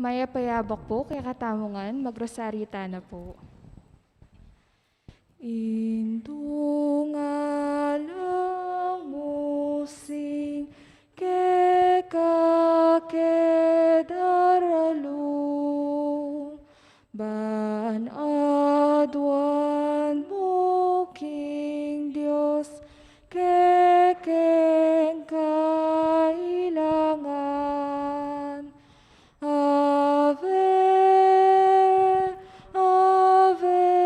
Maya payabak po kay katamungan, magrosaryo na po. Indungalang musing kekakedaralong ban adwan mo King Diyos kekeng kailangan. Ave, Ave,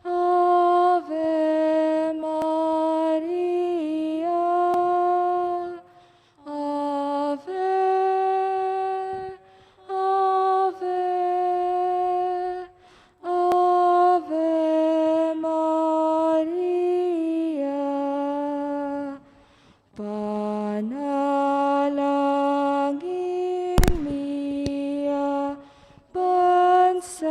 Ave Maria. Ave, Ave, Ave Maria. Panalangin miya bansaming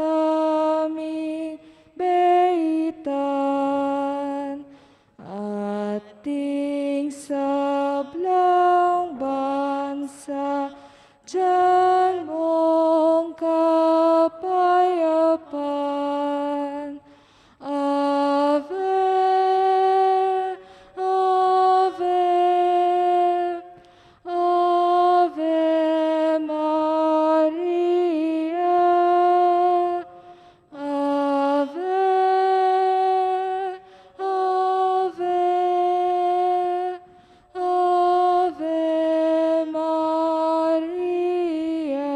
beitan ating sablang bansa dyan mong kapayapaan. Ave, Ave, Ave Maria. Ave, Ave, Ave Maria.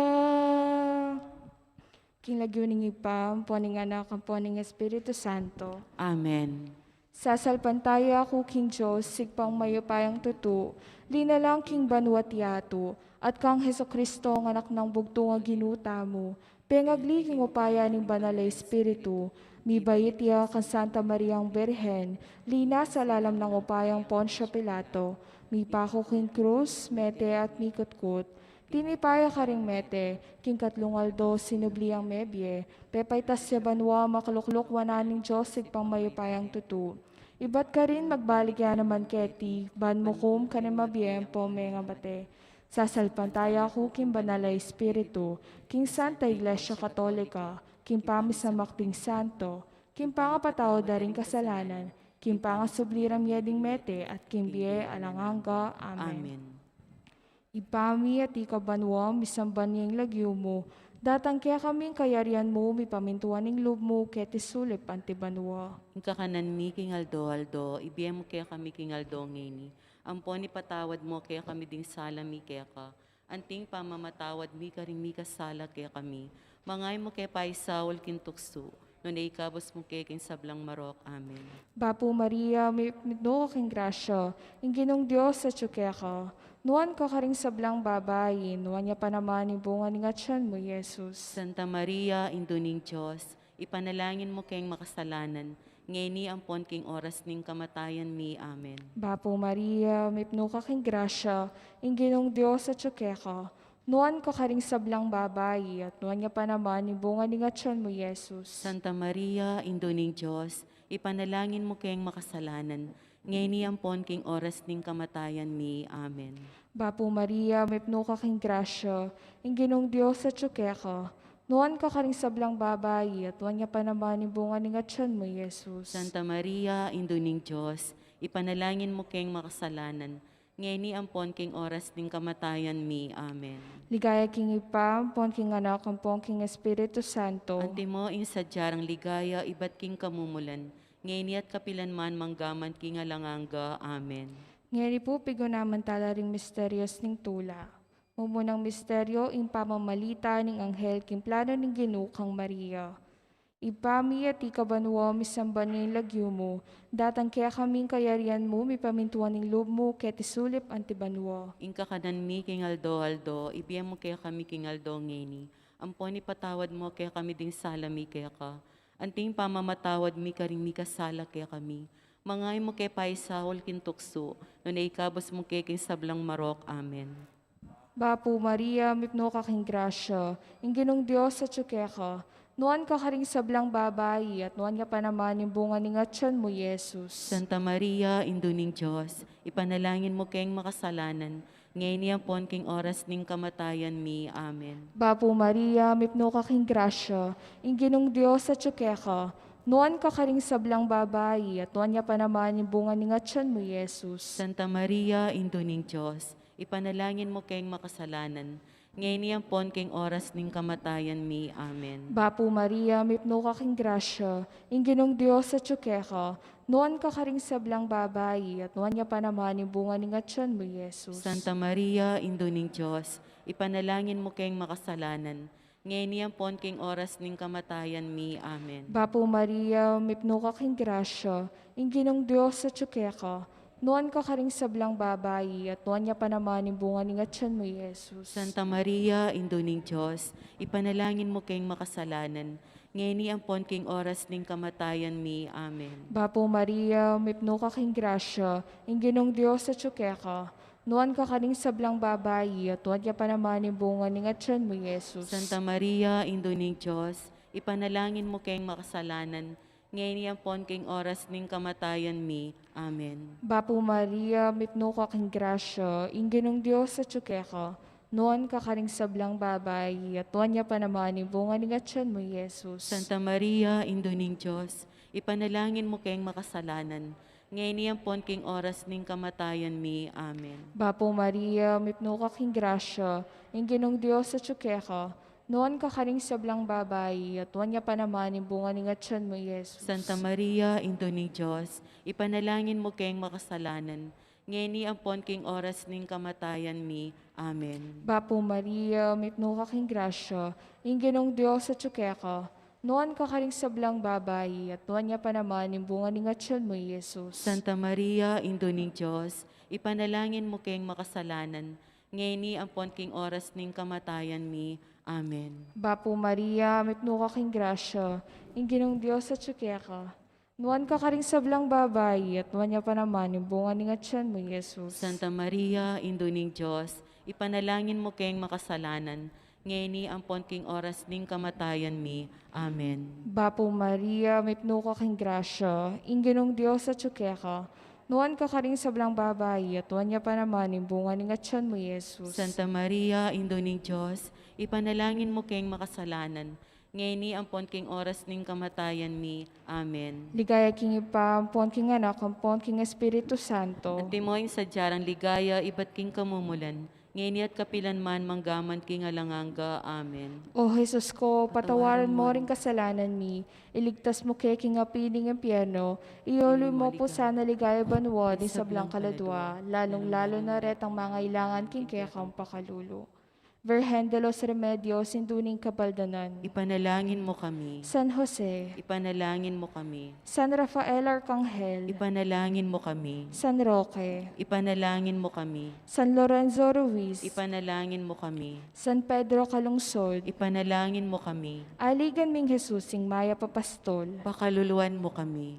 King lagyuning ipam, poning anak, ang poning Espiritu Santo. Amen. Sasalpantaya ako, King Diyos, sigpang mayupayang tutu, linalang King Banwat Yato, at kang Heso Kristo, ang anak ng bugtong ang ginuta mo, pengagli king upaya ng banal na Espiritu, mibayit ya kan Santa Mariang Berhen, lina sa lalam ng upayang Poncio Pilato, mipako king krus, mete at mikutkut, tinipaya ka ring mete, king katlungaldo sinubliang mebye, pepaytas siya banwa makaluklok wananing Diyos sigpang mayupayang tutu. Ibat ka rin magbalik ya naman keti, ban mo kum kanin mabiyempo may nga bate. Sasalpantaya ko king banal na Espiritu, king Santa Iglesia Katolika, king pamisamakting santo, king pangapatao daring kasalanan, king pangasubliram yeding mete at king biye alanganga. Amen. Amen. Ipami at ikabanwam, isamban niyang lagyo mo, datang kaya kaming kayarian mo, mipamintuan ng loob mo, ketisulip antibanwa. Ang kakanan mi king aldo, ibiyem mo kaya kami king aldo ngini. Ampon ipatawad mo kaya kami ding sala mi kaya ka. Anting pamamatawad mi karing mi kasala kaya kami. Mangay mo kaya paisawal kintukso. Noon ay ikabos mo kaya king sablang marok. Amen. Bapo Maria, may mitno king grasya, ang ginong Diyos sa tsuke ka. Nuan ka karing sablang babayin, nuan niya pa naman yung bunga ni atyan mo, Jesus. Santa Maria, Induning Diyos, ipanalangin mo kayong makasalanan, ngeni ampon king oras ning kamatayan mi. Amen. Bapo Maria, may mitno ka king grasya, ang ginong Diyos sa tsuke ka. Nuan ka karing sablang babayi, at nuan niya pa naman yung bunga ni atyan mo, Jesus. Santa Maria, Induning Diyos, ipanalangin mo kayong makasalanan, ngeni ampon king oras ning kamatayan mi. Amen. Bapo Maria, may mitno ka king grasya, ang ginong Diyos sa tsuke ka. Nuan ka karing sablang babayi, at nuan niya pa naman yung bunga ni atyan mo, Jesus. Santa Maria, Induning Diyos, ipanalangin mo kayong makasalanan, ngeni ampon king oras ning kamatayan mi. Amen. Ligaya king ipam, pon king anak, ang pon king Espiritu Santo. Ante mo in sadyarang ligaya, ibat king kamumulan, ngeni at kapilanman manggaman king alanganga. Amen. Ngayari po, pigo naman tala ring misteryos ning tula. Mumunang misteryo, in pamamalita ning anghel, king plano ning ginukang Maria. Ipami at ikabanwa, misamban ngayong lagyo mo, datang kaya kaming kayarian mo, mipamintuan ning loob mo, ketisulip antibanwa. Inka kanan mi king aldo, ibiyem mo kaya kami king aldo ngeni. Ampon ipatawad mo kaya kami ding sala mi kaya ka. Anting pamamatawad mi karing mi kasala kaya kami. Mangay mo kay paisawol kintukso, noon ay ikabos mo kay king sablang marok. Amen. Bapo Maria, mipno ka king grasya, ang ginong Diyos sa tsuke ka. Nuan ka karing sablang babayi, at nuan nga pa naman yung bunga ni atyan mo, Jesus. Santa Maria, Induning Diyos, ipanalangin mo kayong makasalanan, ngayon niyang pon king oras ning kamatayan mi. Amen. Bapo Maria, mipno ka king grasya, inginong Diyos at ka, noan ka karing sablang babayi, at noan niya pa naman yung bunga ni ngatsan mo, Jesus. Santa Maria, Indo ning Diyos, ipanalangin mo kayong makasalanan, ngayon niyang pon king oras ning kamatayan mi. Amen. Bapo Maria, mipno ka king grasya, inginong Diyos at ka, noan ka karing sablang babayi, at noan niya pa naman yung bunga ni ngatsan mo, Jesus. Santa Maria, Indo ning Diyos, ipanalangin mo kayong makasalanan, ngayon niyang pon king oras ning kamatayan mi. Amen. Bapo Maria, mipno ka king grasya, inginong Diyos at ka, noan ka karing sablang babayi, at noan niya pa naman yung bunga ni ngatsan mo, Jesus. Santa Maria, Indo ning Diyos, ipanalangin mo kayong makasalanan, ngayon niyang pon king oras ning kamatayan mi. Amen. Bapo Maria, mipno ka king grasya, inginong Diyos at ka, noan ka karing sablang babayi, at noan niya pa naman yung bunga ni ngatsan mo, Jesus. Santa Maria, Indo ning Diyos, ipanalangin mo kayong makasalanan, ngayon niyang pon king oras ning kamatayan mi. Amen. Bapo Maria, mipno ka king grasya, inginong Diyos at ka, noan ka karing sablang babayi, at noan niya pa naman yung bunga ni ngatsan mo, Jesus. Santa Maria, Indo ning Diyos, ipanalangin mo kayong makasalanan, ngayon niyang pon king oras ning kamatayan mi. Amen. Bapo Maria, mipno ka king grasya, inginong Diyos at ka, noan ka karing sablang babayi, at noan niya pa naman yung bunga ni ngatsan mo, Jesus. Santa Maria, Indo ning Diyos, ipanalangin mo kayong makasalanan, ngayon niyang pon king oras ning kamatayan mi. Amen. Bapo Maria, mipno ka king grasya, inginong Diyos at ka, noan ka karing sablang babayi, at noan niya pa naman yung bunga ni ngatsan mo, Jesus. Santa Maria, Indo ning Diyos, ipanalangin mo kayong makasalanan, ngayon niyang pon king oras ning kamatayan mi. Amen. Bapo Maria, mipno ka king grasya, inginong Diyos at ka, noan ka karing sablang babayi, at noan niya pa naman yung bunga ni ngatsan mo, Jesus. Santa Maria, Indo ning Diyos, ipanalangin mo kayong makasalanan, ngayon niyang pon king oras ning kamatayan mi. Amen. Bapo Maria, mipno ka king grasya, inginong Diyos at ka, noan ka karing sablang babayi, at noan niya pa naman yung bunga ni ngatsan mo, Jesus. Santa Maria, Indo ning Diyos, ipanalangin mo kayong makasalanan, ngayon niyang pon king oras ning kamatayan mi. Amen. Ligaya king ipa, ampon king anak, ampon king Espiritu Santo. At timoy sa jarang ligaya, ibat king kamumulan, ngayon at kapilanman manggaman king alanganga. Amen. O Jesus ko, patawaran mo rin kasalanan mi, iligtas mo kay king apiling impyerno, iuloy mo po sana ligaya banwa di sablang kaladwa, lalong-lalo na ret ang mga ilangan king kaya kang pakalulo. Virgen de los Remedios, induning kabaldanan. Ipanalangin mo kami. San Jose, Ipanalangin mo kami. San Rafael Arcangel, Ipanalangin mo kami. San Roque, Ipanalangin mo kami. San Lorenzo Ruiz, Ipanalangin mo kami. San Pedro Calungsod, Ipanalangin mo kami. aligan ming Jesusing Maya Papastol, Pakaluluan mo kami.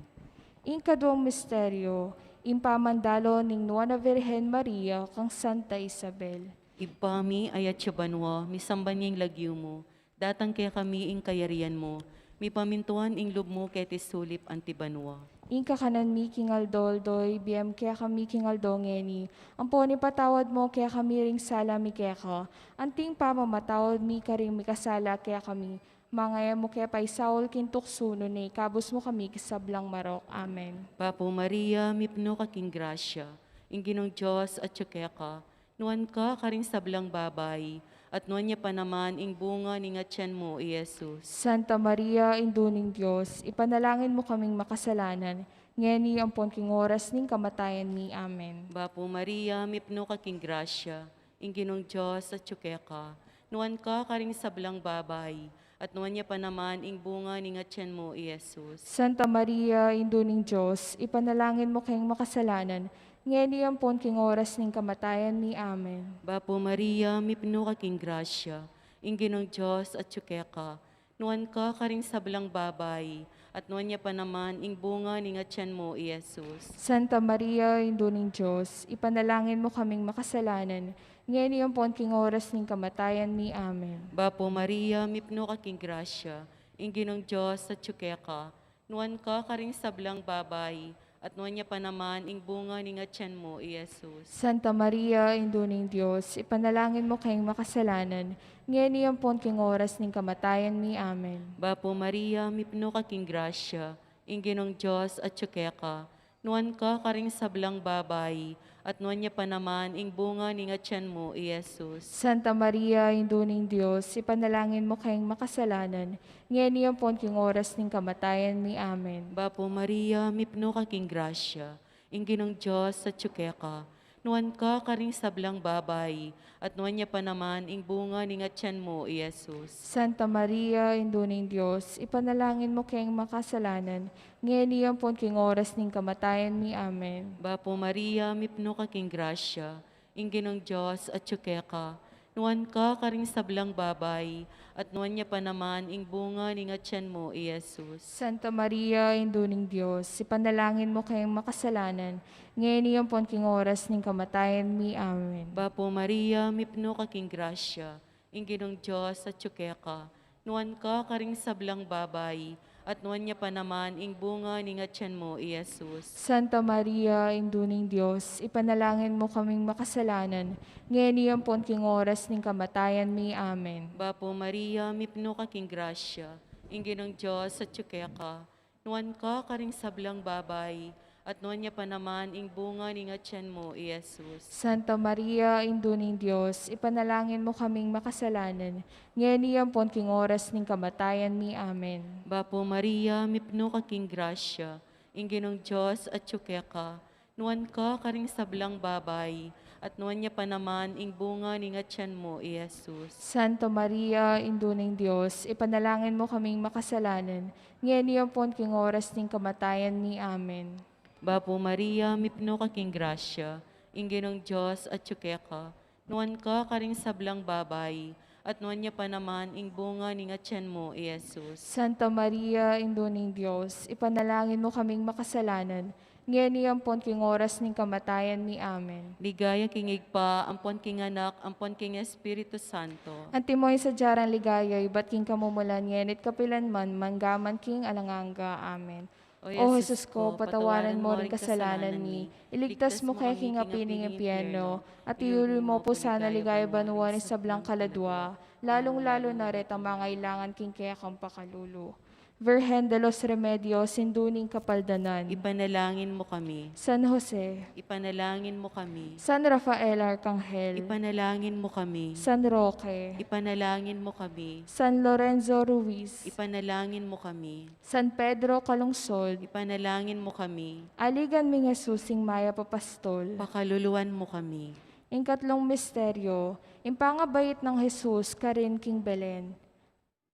Inkadwang misteryo, impamandalo ning Nuana Virgen Maria kang Santa Isabel. Ibami ayat siya banwa, misamban niyang lagyo mo, datang kaya kami ing kayarian mo, mi pamintuan ing lub mo kaya tisulip antibanwa. Inka kanan mi kingaldoy, biyem kaya kami kingaldongeni, amponi patawad mo kaya kami ring sala mi kaya ka, anting pamamatawad mi karing mi kasala kaya kami, mga mo kaya paisaol kintuksuno ni, kabos mo kami kisablang marok. Amen. Papo Maria, mipno ka king grasya, ing ginong Diyos at kaya ka, nuan ka karing sablang babay, at nuan niya pa naman ing bunga ni ngatyan mo, Jesus. Santa Maria, induning Diyos, ipanalangin mo kaming makasalanan, ngeni ampon king oras ning kamatayan ni. Amen. Bapo Maria, mipno ka king grasya, ing ginong Diyos at kaya ka, nuan ka karing sablang babay, at nuan niya pa naman ing bunga ni ngatyan mo, Jesus. Santa Maria, induning Diyos, ipanalangin mo kayong makasalanan, ngeni ampon king oras ning kamatayan ni. Amen. Bapo Maria, mipno ka king grasya, ing ginong Diyos at kaya ka, nuan ka karing sablang babay, at nuan niya pa naman ing bunga ni ngatyan mo, Jesus. Santa Maria, induning Diyos, ipanalangin mo kaming makasalanan, ngeni ampon king oras ning kamatayan ni. Amen. Bapo Maria, mipno ka king grasya, ing ginong Diyos at kaya ka, nuan ka karing sablang babay, at nuwan niya pa naman ing bunga ni nga tiyan mo, Iyesus. Santa Maria, Indo ning Diyos, ipanalangin mo kayong makasalanan, ngayon iyampon king oras ning kamatayan mi. Amen. Bapo Maria, mipno ka king grasya, ing Ginong Diyos at ka, nuwan ka karing sablang babay, at nuwan niya pa naman ing bunga ni nga tiyan mo, Iyesus. Santa Maria, Indo ning Diyos, ipanalangin mo kayong makasalanan, ngayon iyampon king oras ning kamatayan mi. Amen. Bapo Maria, mipno ka king grasya, ing Ginong Diyos at ka, nuwan ka karing sablang babay, at nuwan niya pa naman ing bunga ni nga tiyan mo, Iyesus. Santa Maria, Indo ning Diyos, ipanalangin mo kayong makasalanan, ngayon iyampon king oras ning kamatayan mi. Amen. Bapo Maria, mipno ka king grasya, ing Ginong Diyos at ka, nuwan ka karing sablang babay, at nuwan niya pa naman ing bunga ni nga tiyan mo, Iyesus. Santa Maria, Indo ning Diyos, ipanalangin mo kayong makasalanan, ngayon iyampon king oras ning kamatayan mi. Amen. Bapo Maria, mipno ka king grasya, ing Ginong Diyos at ka, nuwan ka karing sablang babay, at nuwan niya pa naman ing bunga ni nga tiyan mo, Iyesus. Santa Maria, Indo ning Diyos, ipanalangin mo kaming makasalanan, ngayon iyampon king oras ning kamatayan mi. Amen. Bapo Maria, mipno ka king grasya, ing Ginong Diyos at ka, nuwan ka karing sablang babay, at nuwan niya pa naman ing bunga ni nga tiyan mo, Iyesus. Santa Maria, Indo ning Diyos, ipanalangin mo kaming makasalanan, ngayon iyampon king oras ning kamatayan mi. Amen. Bapo Maria, mipno ka king grasya, ing Ginong Diyos at ka, nuwan ka karing sablang babay, at nuwan niya pa naman ing bunga ni nga tiyan mo, Iyesus. Santa Maria, Indo ning Diyos, ipanalangin mo kaming makasalanan, ngayon iyampon king oras ning kamatayan mi. Amen. Bapo Maria, mipno ka king grasya, ing Ginong Diyos at ka, nuwan ka karing sablang babay, at nuwan niya pa naman ing bunga ni nga tiyan mo, Iyesus. Santa Maria, Indo ning Diyos, ipanalangin mo kaming makasalanan, ngayon iyampon king oras ning kamatayan mi. Amen. Ligaya king igpa, ampon king anak, ampon king Espiritu Santo. Antimoy sa jarang ligayay, ba't king kamumulan ngenit kapilanman, manggaman king alanganga. Amen. O Jesus ko, patawaran mo rin kasalanan ni, iligtas mo kay king apining impyerno, at iuli mo po sana ligaya banuan ni sablang kaladwa, lalong-lalo na ret ang mga ilangan king kaya kang pakalulu. Virgen de los Remedios, sinduning kapaldanan. Ipanalangin mo kami. San Jose, Ipanalangin mo kami. San Rafael Arcangel, Ipanalangin mo kami. San Roque, Ipanalangin mo kami. San Lorenzo Ruiz, Ipanalangin mo kami. San Pedro Calungsod, Ipanalangin mo kami. aligan mi nga susing maya papastol. Pakaluluwan mo kami. Ingkatlong misteryo, impangabait ng Jesus karin king Belen.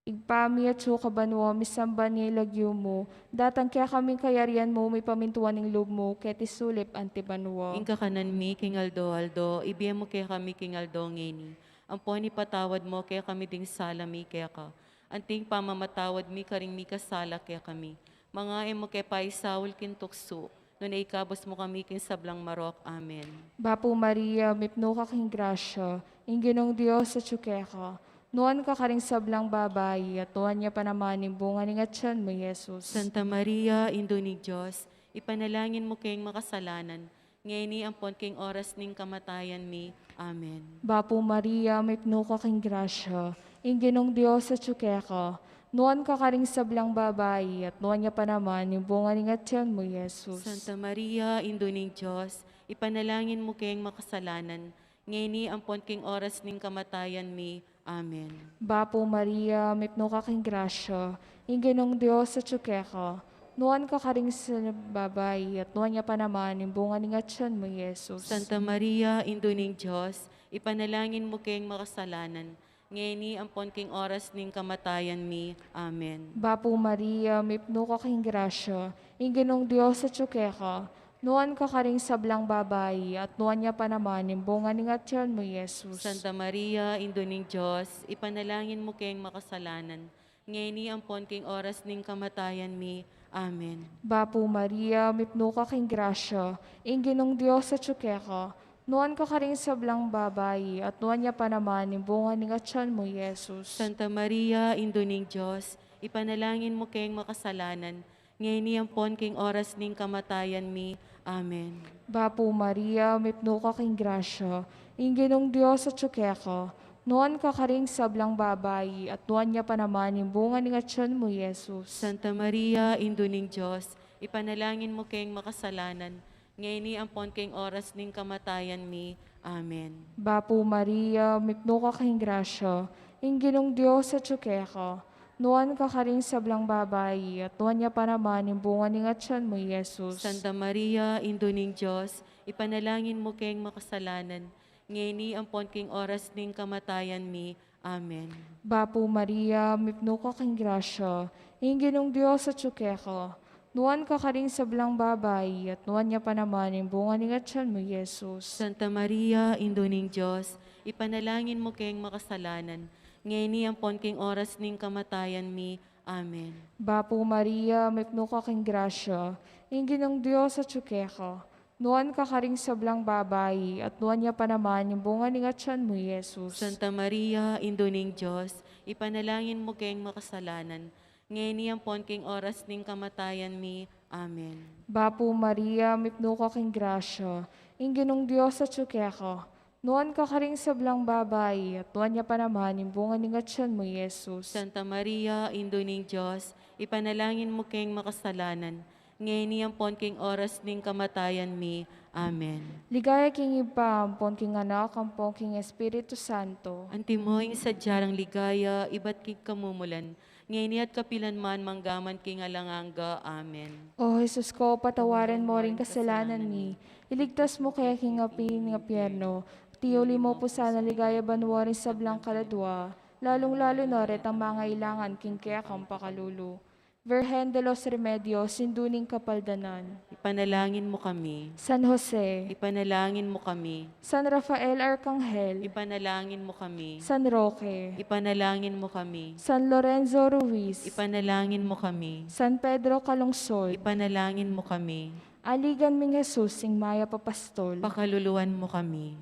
Igpami at sukabanwa, misamba ni lagyo mo, datang kaya kaming kayarian mo, may pamintuan ng loob mo, ket isulip antibanwa. Ingka kanan mi, King Aldo, ibiyem mo kaya kami, King Aldo, ngeni. Ang poni patawad mo, kaya kami ding sala mi, kaya ka. Anting pamamatawad mi, karing mi kasala, kaya kami. Mga emo kaya paisawul kintukso, nun ay ikabos mo kami, king sablang marok. Amen. Bapo Maria, mipno ka king grasya, inginong Diyos sa tsukeka. Nuan ka karing sablang babay, at nuan niya pa naman yung bunga ni Gatsan mo, Jesus. Santa Maria, Indo ni Diyos, ipanalangin mo kayong makasalanan, ngayon ampon king oras ning kamatayan mi. Amen. Bapo Maria, mipno ka king grasya, inginong Diyos sa tsukeka. Nuan ka karing sablang babay, at nuan niya pa naman yung bunga ni Gatsan mo, Jesus. Santa Maria, Indo ni Diyos, ipanalangin mo kayong makasalanan, ngayon ampon king oras ning kamatayan mi. Amen. Bapo Maria, mipno ka king grasya, inginong Diyos sa tsukeka. Nuan ka karing sa babay, at nuan niya pa naman yung bunga ni Gatsan mo, Jesus. Santa Maria, Indo ni Diyos, ipanalangin mo kayong makasalanan, ngayon ampon king oras ning kamatayan mi. Amen. Bapo Maria, mipno ka king grasya, inginong Diyos sa tsukeka. Nuan ka karing sablang babay, at nuan niya pa naman yung bunga ni Gatsan mo, Jesus. Santa Maria, Indo ni Diyos, ipanalangin mo kayong makasalanan, ngayon ampon king oras ning kamatayan mi. Amen. Bapo Maria, mipno ka king grasya, inginong Diyos sa tsukeka. Nuan ka karing sablang babay, at nuan niya pa naman yung bunga ni Gatsan mo, Jesus. Santa Maria, Indo ni Diyos, ipanalangin mo kayong makasalanan, ngayon niyampon king oras ning kamatayan mi. Amen. Bapo Maria, mipno ka king grasya, inginong Diyos at ka, noon ka karing sablang babayi, at noon niya pa naman yung bunga ni atyon mo, Yesus. Santa Maria, Indo ning Diyos, ipanalangin mo kayong makasalanan, ngayon niyampon king oras ning kamatayan mi. Amen. Bapo Maria, mipno ka king grasya, inginong Diyos at ka, noon ka karing sablang babayi, at noon niya pa naman yung bunga ni atyon mo, Yesus. Santa Maria, Indo ning Diyos, ipanalangin mo kayong makasalanan, ngayon niyampon king oras ning kamatayan mi. Amen. Bapo Maria, mipno ka king grasya, inginong Diyos at ka, noon ka karing sablang babayi, at noon niya pa naman yung bunga ni atyon mo, Yesus. Santa Maria, Indo ning Diyos, ipanalangin mo kayong makasalanan, ngayon niyampon king oras ning kamatayan mi. Amen. Bapo Maria, mipno ka king grasya, inginong Diyos at ka, noon ka karing sablang babayi, at noon niya pa naman yung bunga ni atyon mo, Yesus. Santa Maria, Indo ning Diyos, ipanalangin mo kayong makasalanan, ngayon niyampon king oras ning kamatayan mi. Amen. Bapo Maria, mipno ka king grasya, inginong Diyos at ka, noon ka karing sablang babayi, at noon niya pa naman yung bunga ni atyon mo, Yesus. Santa Maria, Indo ning Diyos, ipanalangin mo kayong makasalanan, ngayon niyampon king oras ning kamatayan mi. Amen. Ligaya king ipampon king anak, ampon king Espiritu Santo. Antimoing sadyarang ligaya, iba't king kamumulan, ngayon at kapilanman manggaman king alanganga. Amen. O Jesus ko, patawarin mo rin kasalanan ni. Iligtas mo kaya king apin ng apyerno. Tiyuli mo po sana ligaya banwarin sa blang kaladwa. Lalong-lalo na ret ang mga ilangan king kaya kang pakalulu. Virgen de los Remedios, sinduning kapaldanan. Ipanalangin mo kami. San Jose, Ipanalangin mo kami. San Rafael Arcangel, Ipanalangin mo kami. San Roque, Ipanalangin mo kami. San Lorenzo Ruiz, Ipanalangin mo kami. San Pedro Calungsod, Ipanalangin mo kami. Aligan ming Jesus, sing Maya Papastol. Pakaluluan mo kami.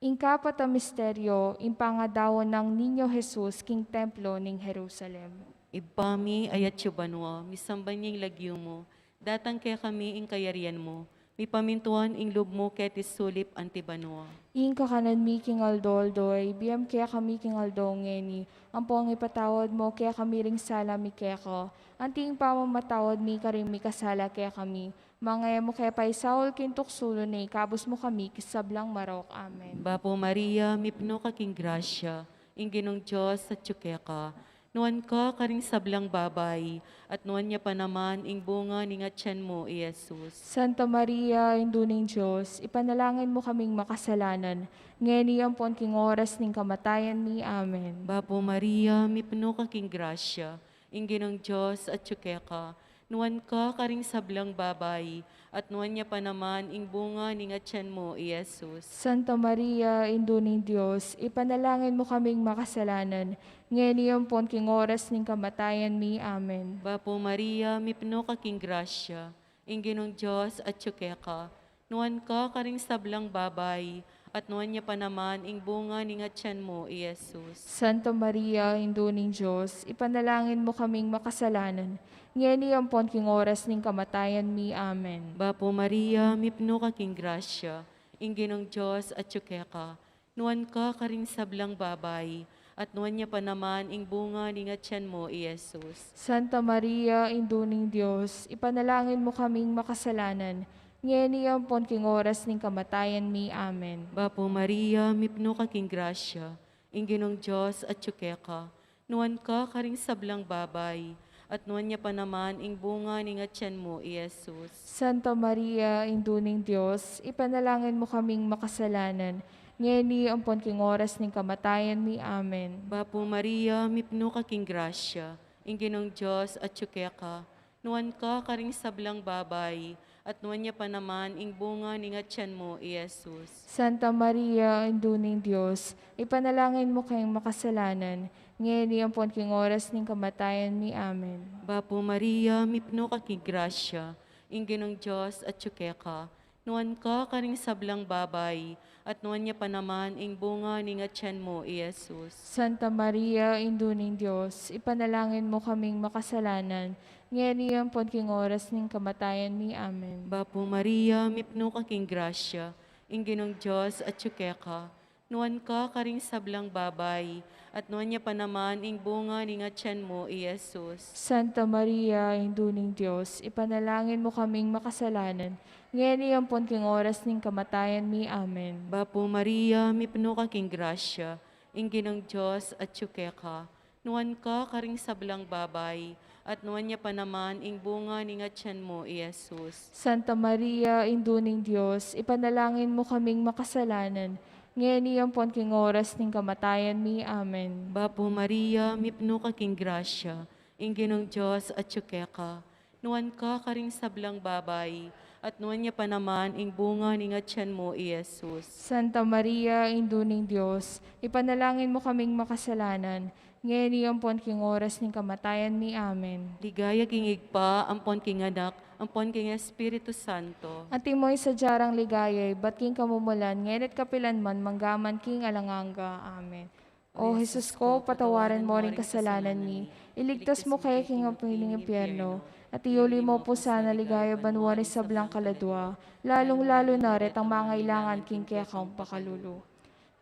Ingkapat ang misteryo, impangadawan ng Ninyo Jesus, king templo ning Jerusalem. Ibami ayat banwa, misamban niyang lagyo mo, datang kaya kami ing kayarian mo, mi pamintuan ing lub mo ketis sulip antibanwa. Ing kakanan mi king aldoldoy, biyam kaya kami king aldongeni, ang po ang ipatawad mo kaya kami ring sala mi kaya ko, anting pamamatawad mi karing mi kasala kaya kami, mga mo kaya paisaul king tuksulo ni, kabus mo kami kisablang marok. Amen. Bapo Maria, mipno ka king grasya, ing ginong Diyos sa ka, nuan ka karing sablang babay, at nuan niya pa naman ing bunga ni nga tiyan mo, Jesus. Santa Maria, Induning Diyos, ipanalangin mo kaming makasalanan, ngayon pon king oras ning kamatayan ni. Amen. Bapo Maria, mipno ka king grasya, ing ginong Diyos at ka, nuan ka karing sablang babay, at nuan niya pa naman ing bunga ni nga tiyan mo, Jesus. Santa Maria, Induning Diyos, ipanalangin mo kaming makasalanan, ngayon pon king oras ning kamatayan ni. Amen. Bapo Maria, mipno ka king grasya, ing ginong Diyos at ka, nuan ka karing sablang babay, at nuan niya pa naman ing bunga ni nga tiyan mo, Jesus. Santa Maria, Induning Diyos, ipanalangin mo kaming makasalanan, ngayon pon king oras ning kamatayan ni. Amen. Bapo Maria, mipno ka king grasya, ing ginong Diyos at ka, nuan ka karing sablang babay, at nuan niya pa naman ing bunga ni nga tiyan mo, Jesus. Santa Maria, Induning Diyos, ipanalangin mo kaming makasalanan, ngayon pon king oras ning kamatayan ni. Amen. Bapo Maria, mipno ka king grasya, ing ginong Diyos at ka, nuan ka karing sablang babay, at nuan niya pa naman ing bunga ni nga tiyan mo, Jesus. Santa Maria, Induning Diyos, ipanalangin mo kaming makasalanan, ngayon pon king oras ning kamatayan ni. Amen. Bapo Maria, mipno ka king grasya, ing ginong Diyos at ka, nuan ka karing sablang babay, at nuan niya pa naman ing bunga ni nga tiyan mo, Jesus. Santa Maria, Induning Diyos, ipanalangin mo kaming makasalanan, ngayon pon king oras ning kamatayan ni. Amen. Bapo Maria, mipno ka king grasya, ing ginong Diyos at ka, nuan ka karing sablang babay, at nuan niya pa naman ing bunga ni nga tiyan mo, Jesus. Santa Maria, Induning Diyos, ipanalangin mo kaming makasalanan, ngayon po king oras ning kamatayan mi. Amen. Bapo Maria, mipno ka king grasya, ingginong Diyos at ka, nuan ka karing sablang babay, at nuan niya pa naman ing bunga ning atyan mo, Iyesus. Santa Maria, Induning Diyos, ipanalangin mo kaming makasalanan, ngayon po king oras ning kamatayan mi. Amen. Bapo Maria, mipno ka king grasya, ingginong Diyos at ka, nuan ka karing sablang babay, at nuan niya pa naman ing bunga ning atyan mo, Iyesus. Santa Maria, Induning Diyos, ipanalangin mo kaming makasalanan, ngayon po king oras ning kamatayan mi. Amen. Bapo Maria, mipno ka king grasya, ingginong Diyos at ka, nuan ka karing sablang babay, at nuan niya pa naman ing bunga ning atyan mo, Iyesus. Santa Maria, Induning Diyos, ipanalangin mo kaming makasalanan, ngayon po king oras ning kamatayan mi. Amen. Ligaya king igpa, ampon king anak, ampon king Espiritu Santo. At timoy sa jarang ligayay, ba't king kamumulan, ngayon at kapilan man, manggaman king alanganga. Amen. O Jesus ko, patawarin mo rin kasalanan mi, iligtas mo kaya king apiling impyerno, at iuli mo po sana ligaya banwari sa blang kaladwa, lalong-lalo na ret ang mga ilangan king kaya kang pakalulu.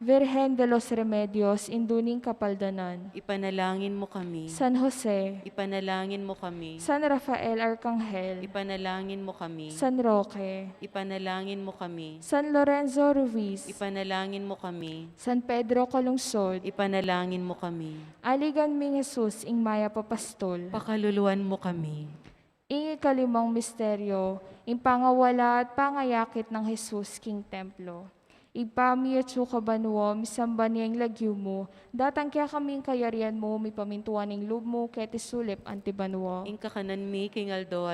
Virgen de los Remedios, induning kapaldanan. Ipanalangin mo kami. San Jose, Ipanalangin mo kami. San Rafael Arcangel, Ipanalangin mo kami. San Roque, Ipanalangin mo kami. San Lorenzo Ruiz, Ipanalangin mo kami. San Pedro Calungsod, Ipanalangin mo kami. aligan ming Jesus ing maya papastol, Pakaluluan mo kami. ing ikalimang misteryo, ing pangawala at pangayakit ng Jesus king templo. Ipami at sukabanwo, misamba niyang lagyo mo, datang kaya kaming kayarian mo, may pamintuan ng loob mo, kaya tisulip antibanwo. Ing kakanan mi, king Aldo,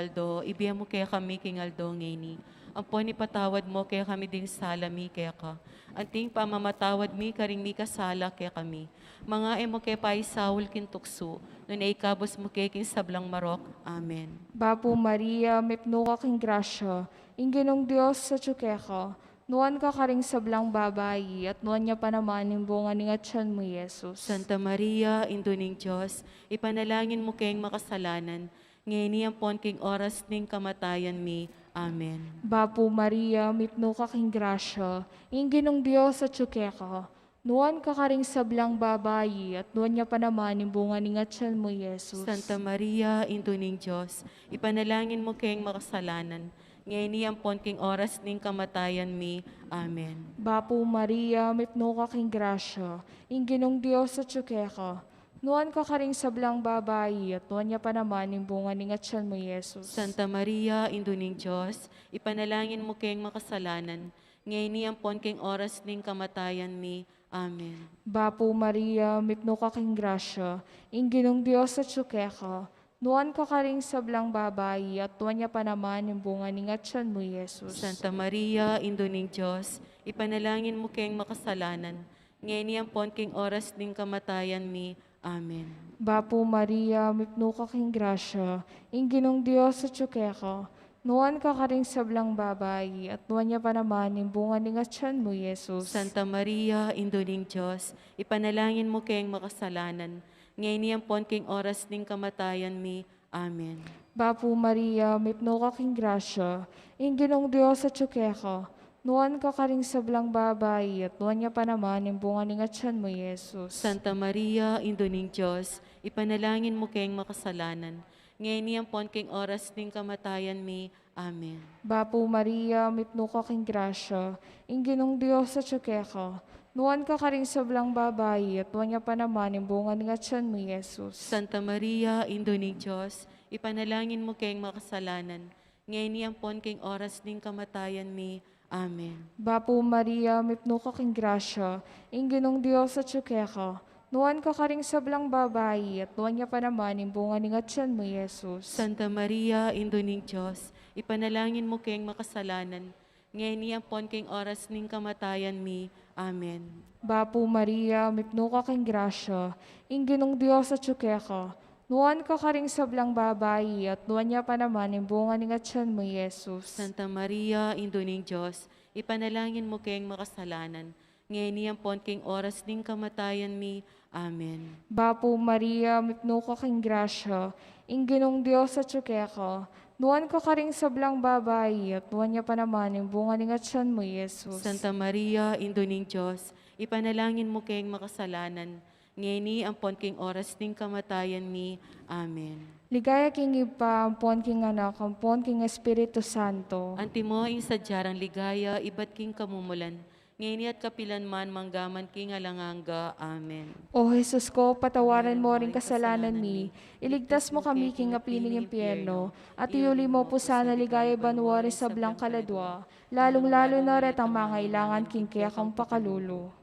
ibiya mo kaya kami, king Aldo, ngayni. Ampon ipatawad mo, kaya kami din salami, kaya ka. Anting pamamatawad mi, karing mi kasala, kaya kami. Mga emo kaya pa isawul kintukso, nun ay ikabos mo kaya king sablang marok. Amen. Bapo Maria, mipno ka king grasya, ing ginong Diyos sa tsukeka, nuan ka karing sablang babayi, at nuan niya pa naman yung bunga ng atyan mo, Jesus. Santa Maria, Induning Diyos, ipanalangin mo kayong makasalanan, ngayon niyampon king oras ning kamatayan mi. Amen. Bapo Maria, mipno ka king grasya, ing ginong Diyos sa tsukeka, nuan ka karing sablang babayi, at nuan niya pa naman yung bunga ng atyan mo, Jesus. Santa Maria, Induning Diyos, ipanalangin mo kayong makasalanan, ngayon niyampon king oras ning kamatayan mi. Amen. Bapo Maria, mipno ka king grasya, ing ginong Diyos sa tsukeka, nuan ka karing sablang babayi, at nuan niya pa naman yung bunga ng atyan mo, Jesus. Santa Maria, Induning Diyos, ipanalangin mo kayong makasalanan, ngayon niyampon king oras ning kamatayan mi. Amen. Bapo Maria, mipno ka king grasya, ing ginong Diyos sa tsukeka, nuan ka karing sablang babayi, at nuan niya pa naman yung bunga ng atyan mo, Jesus. Santa Maria, Induning Diyos, ipanalangin mo kayong makasalanan, ngayon niyampon king oras ning kamatayan mi. Amen. Bapo Maria, mipno ka king grasya, ing ginong Diyos sa tsukeka, nuan ka karing sablang babayi, at nuan niya pa naman yung bunga ng atyan mo, Jesus. Santa Maria, Induning Diyos, ipanalangin mo kayong makasalanan, ngayon niyampon king oras ning kamatayan mi. Amen. Bapo Maria, mipno ka king grasya, ing ginong Diyos sa tsukeka, nuan ka karing sablang babayi, at nuan niya pa naman yung bunga ng atyan mo, Jesus. Santa Maria, Induning Diyos, ipanalangin mo kayong makasalanan, ngayon niyampon king oras ning kamatayan mi. Amen. Bapo Maria, mipno ka king grasya, ing ginong Diyos sa tsukeka, nuan ka karing sablang babayi, at nuan niya pa naman yung bunga ng atyan mo, Jesus. Santa Maria, Induning Diyos, ipanalangin mo kayong makasalanan, ngayon niyampon king oras ning kamatayan mi. Amen. Bapo Maria, mipno ka king grasya, ing ginong Diyos sa tsukeka, nuan ka karing sablang babayi, at nuan niya pa naman yung bunga ng atyan mo, Jesus. Santa Maria, Induning Diyos, ipanalangin mo kayong makasalanan, ngayon niyampon king oras ning kamatayan mi. Amen. Bapo Maria, mipno ka king grasya, ing ginong Diyos sa tsukeka, nuan ka karing sablang babayi, at nuan niya pa naman yung bunga ng atyan mo, Jesus. Santa Maria, Induning Diyos, ipanalangin mo kayong makasalanan, ngayon niyampon king oras ning kamatayan mi. Amen. Bapo Maria, mipno ka king grasya, Inginong Diyos sa tsukeko, nuwan ko ka ring sablang babayi, at nuwan niya pa naman yung bunga ng atyan mo, Yesus. Santa Maria, Indo ning Diyos, ipanalangin mo kayong makasalanan, ngeni ampon king oras ning kamatayan mi. Amen. Ligaya king ipa, ampon king anak, ampon king Espiritu Santo. Antimo ing sadyarang ligaya, ibat king kamumulan, ngeni at kapilan man manggaman king alanganga. Amen. O Jesus ko, patawaran mo ring kasalanan mi, iligtas mo kami king apiling impyerno, at iuli mo po sana ligaya banwari sa blang kaladwa, lalong-lalo na ret ang mga ilangan king kaya kang pakalulo.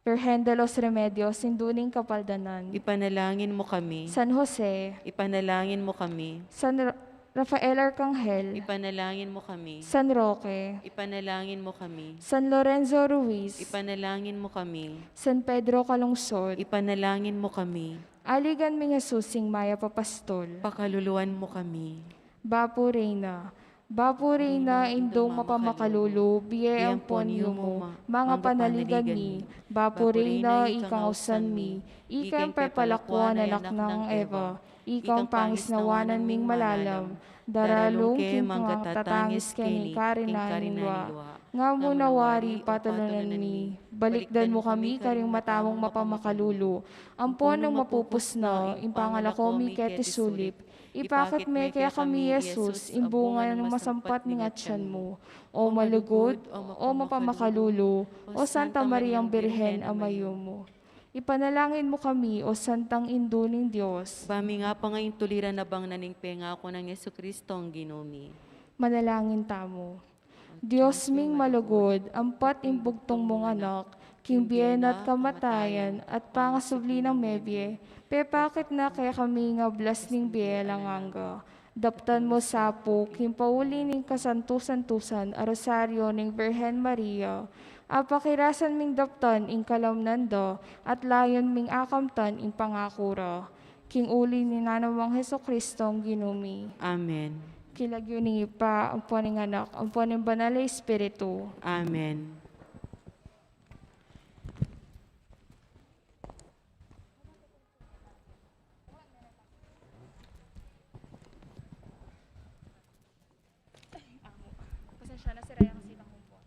Virgen de los Remedios, sinduning kapaldanan. Ipanalangin mo kami. San Jose, Ipanalangin mo kami. San Rafael Arcangel, Ipanalangin mo kami. San Roque, Ipanalangin mo kami. San Lorenzo Ruiz, Ipanalangin mo kami. San Pedro Calungsod, Ipanalangin mo kami. aligan mi Jesusing Maya Papastol, Pakaluluan mo kami. Bapo Reina, indong mapamakalulu, biye ang ponyo mo, mga panaligan mi, Bapo Reina, ikangausan mi, ikang perpalakwan anak ng Eva, ikang pangis nawanan ming malalam, daralong king mga tatangis keni karinanilwa, nga mo nawari patulunan mi, balikdan mo kami karing matamong mapamakalulu, ampon ng mapupusno, impangalako mi ket isulip, ipakit me kaya kami, Yesus, imbunga ng masampat ng atyan mo. O malugod, o mapamakalulu, o Santa Mariang Birhen, amayo mo. Ipanalangin mo kami, o Santang Indo ng Diyos. Bami nga pa ngayon tuliran na bang naningpenga ako ng Yesu Kristo ang ginumi. Manalangin tamo. Diyos ming malugod, ampat imbugtong mong anak, king bien at kamatayan, at pangasubli ng mebye, pepakit na kaya kami nga blas ning bielang angga. Daptan mo sapo, king pauli ning kasantusan-tusan, a rosaryo ning Virgen Maria, apakirasan ming daptan ing kalamnando, at layon ming akamtan ing pangakura. King uli ni nanawang Heso Kristong ginumi. Amen. Kilagyo ning ipa, ang puning anak, ang puning banal na Espiritu. Amen. Pasensya na si Raya kasi nakumpo.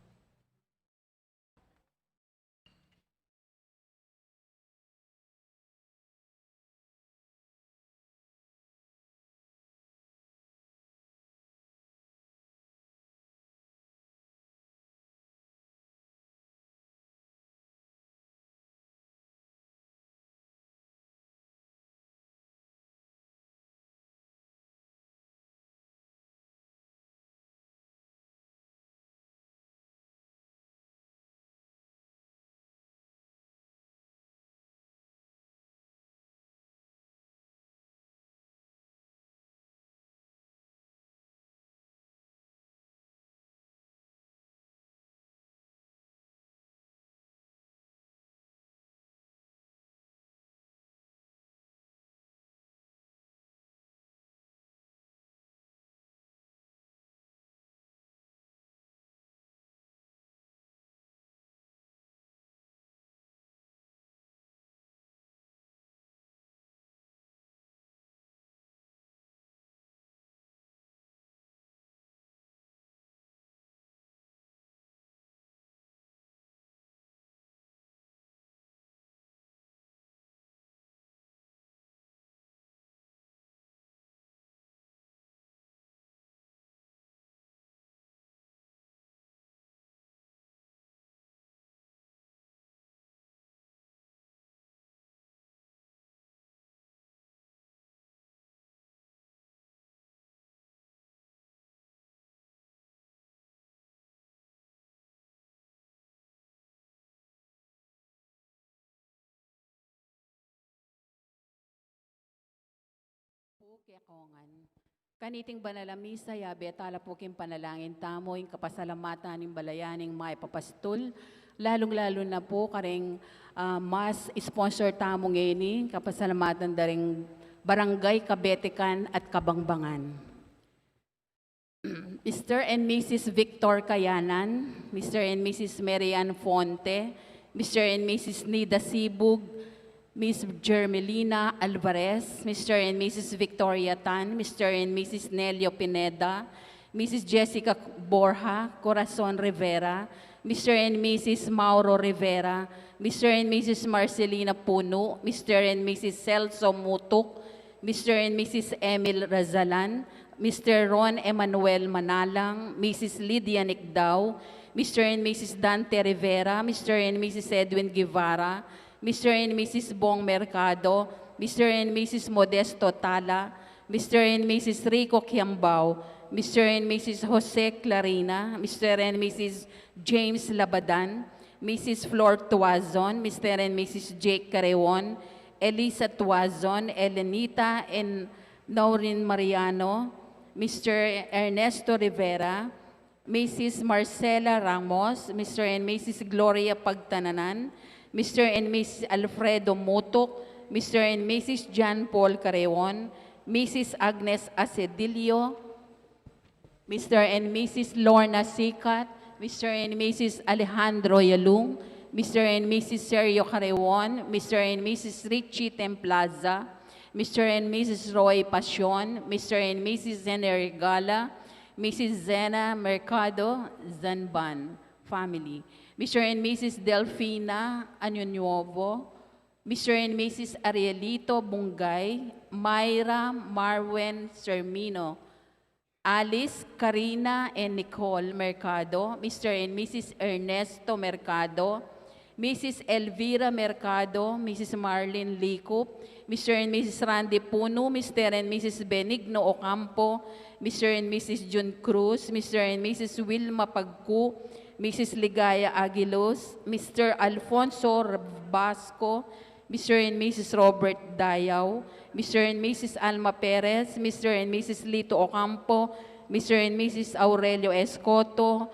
Kekongan. Kaniting banalamisa, yabe tala po king panalangin tamo, yung kapasalamatan ng balayaning maipapastol, lalong-lalo na po karing mas sponsor tamo ngayon, kapasalamatan daring Barangay Kabetikan at Kabangbangan. Mr. and Mrs. Victor Kayanan, Mr. and Mrs. Marian Fonte, Mr. and Mrs. Nida Sibug, Miss Germelina Alvarez, Mr. and Mrs. Victoria Tan, Mr. and Mrs. Nelio Pineda, Mrs. Jessica Borja Corazon Rivera, Mr. and Mrs. Mauro Rivera, Mr. and Mrs. Marcelina Puno, Mr. and Mrs. Celso Mutuk, Mr. and Mrs. Emil Razalan, Mr. Ron Emanuel Manalang, Mrs. Lydia Nicdao, Mr. and Mrs. Dante Rivera, Mr. and Mrs. Edwin Guevara, Mr. and Mrs. Bong Mercado, Mr. and Mrs. Modesto Tala, Mr. and Mrs. Rico Kiambao, Mr. and Mrs. Jose Clarina, Mr. and Mrs. James Labadan, Mrs. Flor Tuazon, Mr. and Mrs. Jake Carewon, Elisa Tuazon, Elenita and Naurin Mariano, Mr. Ernesto Rivera, Mrs. Marcela Ramos, Mr. and Mrs. Gloria Pagtananan, Mr. and Mrs. Alfredo Motok, Mr. and Mrs. John Paul Carewon, Mrs. Agnes Acedillo, Mr. and Mrs. Lorna Sikat, Mr. and Mrs. Alejandro Yalung, Mr. and Mrs. Sergio Carewon, Mr. and Mrs. Richie Templaza, Mr. and Mrs. Roy Pasion, Mr. and Mrs. Zena Regala, Mrs. Zena Mercado Zanban family, Mr. and Mrs. Delfina Anyunuovo, Mr. and Mrs. Arielito Bungay, Myra Marwen Sermino, Alice, Karina, and Nicole Mercado, Mr. and Mrs. Ernesto Mercado, Mrs. Elvira Mercado, Mrs. Marlene Licup, Mr. and Mrs. Randy Puno, Mr. and Mrs. Benigno Ocampo, Mr. and Mrs. June Cruz, Mr. and Mrs. Wilma Pagku, Mrs. Ligaya Aguilos, Mr. Alfonso Basco, Mr. and Mrs. Robert Dayaw, Mr. and Mrs. Alma Perez, Mr. and Mrs. Lito Ocampo, Mr. and Mrs. Aurelio Escoto,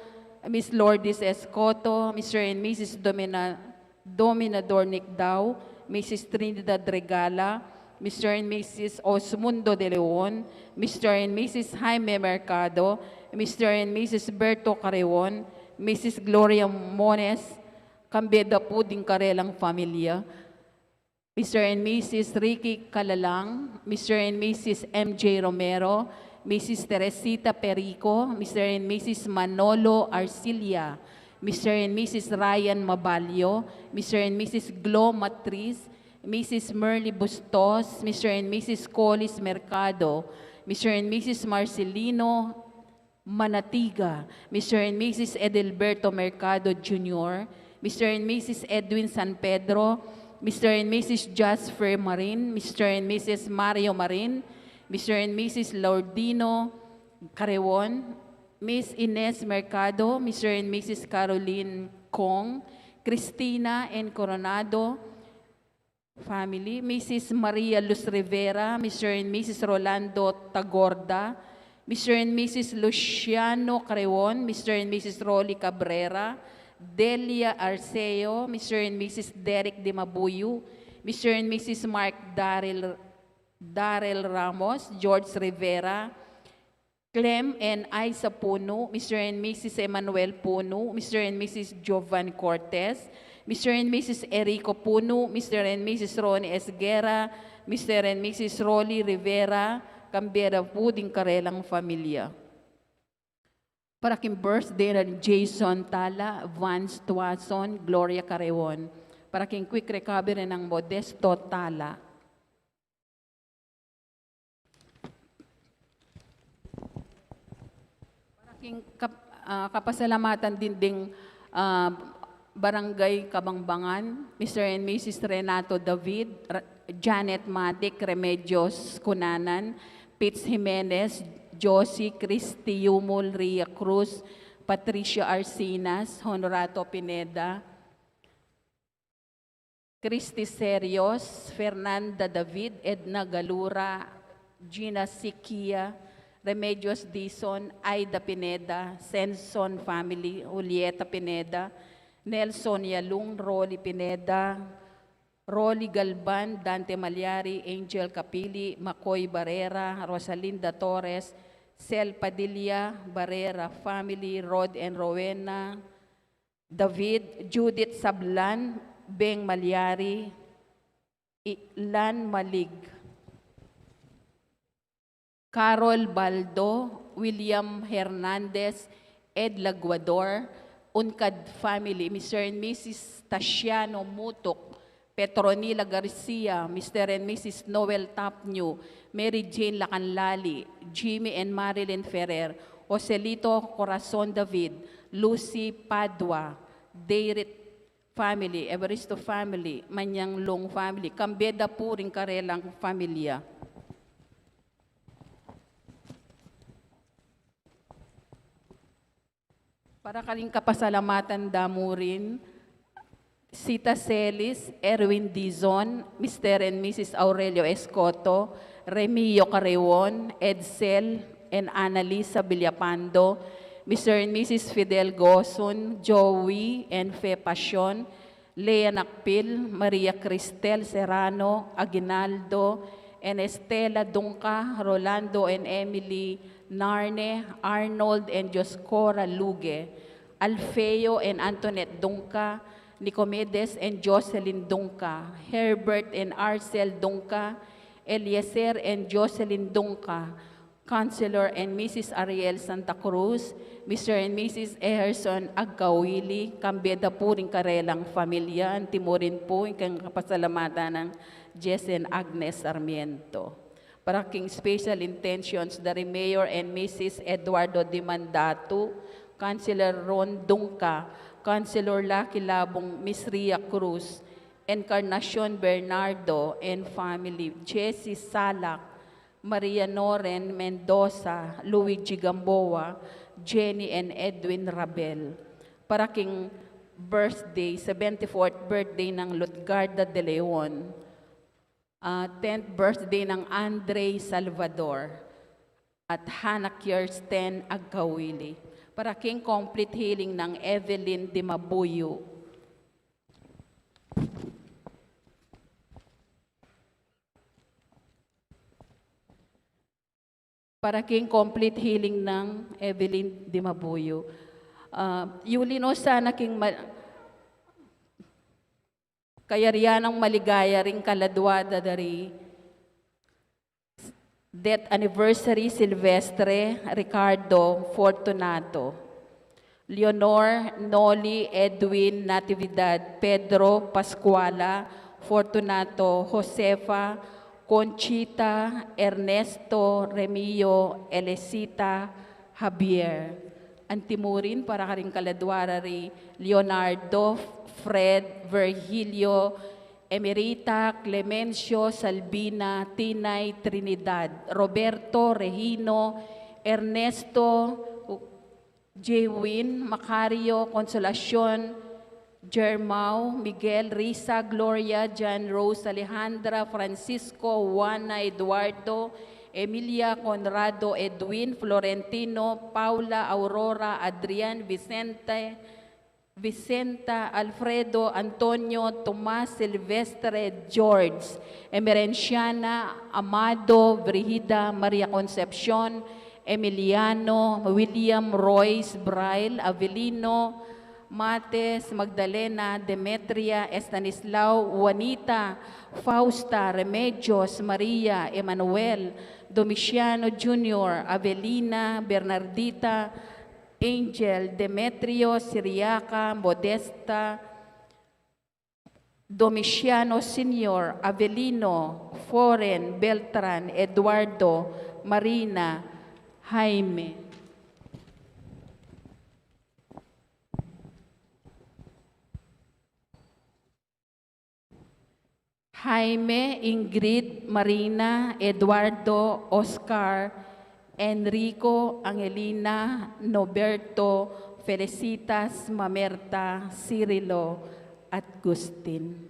Miss Lourdes Escoto, Mr. and Mrs. Dominador Nicdao, Mrs. Trinidad Regala, Mr. and Mrs. Osmundo de Leon, Mr. and Mrs. Jaime Mercado, Mr. and Mrs. Berto Carewon, Mrs. Gloria Mones, Kambeda Puding Karelang Familia, Mr. and Mrs. Ricky Calalang, Mr. and Mrs. MJ Romero, Mrs. Teresita Perico, Mr. and Mrs. Manolo Arcilia, Mr. and Mrs. Ryan Mabalio, Mr. and Mrs. Glo Matriz, Mrs. Merly Bustos, Mr. and Mrs. Colis Mercado, Mr. and Mrs. Marcelino Manatiga, Mr. and Mrs. Edelberto Mercado Jr., Mr. and Mrs. Edwin San Pedro, Mr. and Mrs. Jasper Marin, Mr. and Mrs. Mario Marin, Mr. and Mrs. Lordino Carewon, Miss Ines Mercado, Mr. and Mrs. Caroline Kong, Cristina and Coronado family, Mrs. Maria Luz Rivera, Mr. and Mrs. Rolando Tagorda, Mr. and Mrs. Luciano Carewon, Mr. and Mrs. Rolly Cabrera, Delia Arceo, Mr. and Mrs. Derek de Mabuyu, Mr. and Mrs. Mark Darrell Ramos, George Rivera, Clem and Isa Puno, Mr. and Mrs. Emmanuel Puno, Mr. and Mrs. Jovan Cortez, Mr. and Mrs. Erico Puno, Mr. and Mrs. Ronnie Esguera, Mr. and Mrs. Rolly Rivera, Cambera Puding Karelang Familia. Para king birthday na Jason Tala, Vance Tuason, Gloria Carewon. Para king quick recovery ng Modesto Tala. Para king kapasalamatan din ding Barangay Kapampangan, Mr. and Mrs. Renato David, Janet Matic, Remedios Cunanan, Pitts Jimenez, Josie Cristi Yumul, Ria Cruz, Patricia Arcinas, Honorato Pineda, Cristi Serios, Fernanda David, Edna Galura, Gina Sikia, Remedios Dizon, Aida Pineda, Senson Family, Julieta Pineda, Nelson Yalung, Rolly Pineda, Rolly Galban, Dante Malyari, Angel Capili, Makoy Barrera, Rosalinda Torres, Cel Padilla, Barrera Family, Rod and Rowena, David, Judith Sablan, Beng Malyari, Lan Malig, Carol Baldo, William Hernandez, Ed Laguador, Uncad family, Mr. and Mrs. Tashiano Mutok, Petronila Garcia, Mr. and Mrs. Noel Tapnyo, Mary Jane Lacanlali, Jimmy and Marilyn Ferrer, Joselito Corazon David, Lucy Padua, Deirit family, Evaristo family, Manyang Long family, Kambeda Puring Karelang pamilya. Para kaling kapasalamatan damo rin, Sita Celis, Erwin Dizon, Mr. and Mrs. Aurelio Escoto, Remio Carewon, Edsel, and Annalisa Villapando, Mr. and Mrs. Fidel Goson, Joey and Fe Passion, Lea Nakpil, Maria Cristel Serrano, Aguinaldo, and Estela Dunca, Rolando and Emily Narne, Arnold and Joscora Luge, Alfeo and Antoinette Dunca, Nicomedes and Jocelyn Dunca, Herbert and Arcel Dunca, Eliezer and Jocelyn Dunca, Councilor and Mrs. Ariel Santa Cruz, Mr. and Mrs. Eherson Agkawili, Kambeda po rin karelang familia, Timorin po yung kapasalamatan ng Jess and Agnes Sarmiento. Para king special intentions, the Mayor and Mrs. Eduardo Dimandato, Councilor Ron Dunca, Councilor Lucky Labong, Miss Ria Cruz, Encarnacion Bernardo and family, Jessie Salak, Maria Noren Mendoza, Luigi Gamboa, Jenny and Edwin Rabel. Para king birthday, 74th birthday ng Lutgarda de Leon, 10th birthday ng Andre Salvador, at Hannah Kirsten Agkawili. Para king complete healing ng Evelyn Dimabuyo. Para king complete healing ng Evelyn Dimabuyo. Yulino sana king kayarianang maligaya ring kaladwada dari death anniversary Silvestre Ricardo Fortunato, Leonor Noli Edwin Natividad, Pedro Pascuala Fortunato, Josefa Conchita Ernesto Remio Elisita Javier. Antimurin para karing kaladwara ri Leonardo Fred Virgilio Emerita Clemencio Salbina Tinay Trinidad, Roberto Regino Ernesto Jewin Macario Consolacion Germao Miguel Risa Gloria Jan Rose Alejandra Francisco Juana Eduardo Emilia Conrado Edwin Florentino Paula Aurora Adrian Vicenta Alfredo Antonio Tomas Silvestre George Emerenciana Amado Brigida Maria Concepcion Emiliano William Royce Braille Avelino Mates Magdalena Demetria Estanislao Juanita Fausta Remedios Maria Emanuel Domiciano Jr. Avelina Bernardita Angel Demetrio Siriaca Modesta Domiciano Sr. Avelino Foren Beltran Eduardo Marina Jaime. Jaime, Ingrid, Marina, Eduardo, Oscar, Enrico, Angelina, Noberto, Felicitas, Mamerta, Cirilo, at Gustin.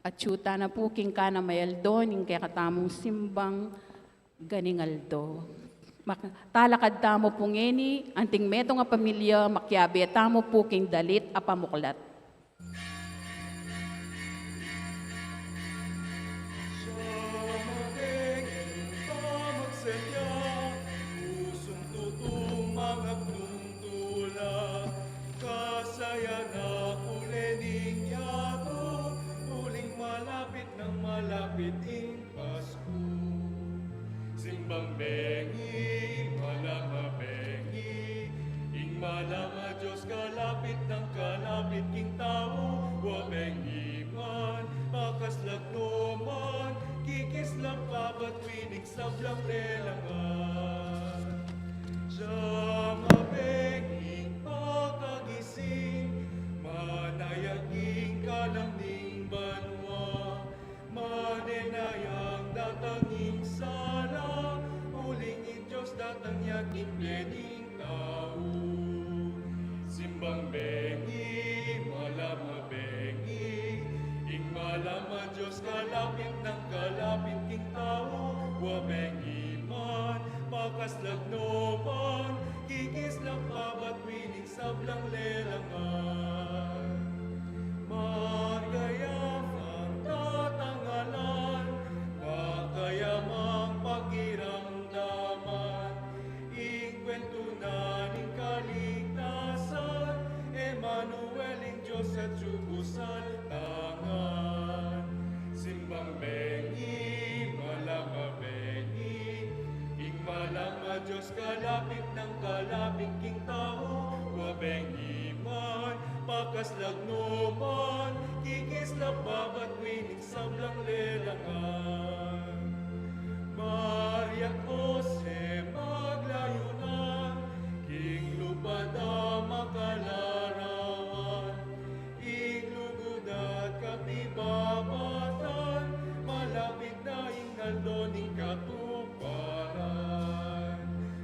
At syuta na po king ka na mayaldo, ning kaya katamong simbang ganingaldo. Talakad tamo po ngeni, anting meto nga pamilya, makyabe tamo po king dalit apamuklat. Pusong tutong mga tula, kasaya na Bengi, malama bengi, ing malama Diyos kalapit ng kalapit king tao, wa bengi man, makaslag man, kikislam kabat winig sablang relangan. Siya mabenging pakagising, manayaging kanamning banwa, manenayang datanging sala, uling Diyos datang yaking bening tao. Simbang bengi, malama bengi, ing malama Diyos kalapit ng kalapit king tao, wa bengi man, makaslag man, kikislang kabat winig sablang lelangan. Magayamang tatangalan, makayamang pakiramdaman, ikwento na ning kaligtasan, Emmanuel ing Diyos at subusan tangan. Simbang bengi, malama bengi, ing malama Diyos kalapit ng kalapit king tao, wa bengi man, makaslag man, kikislap babat winig sablang lelangan. Maria Jose maglayunan, king lupada makalarawan, iglugod at kapibabatan, malapit na Aguinaldo ning katuparan.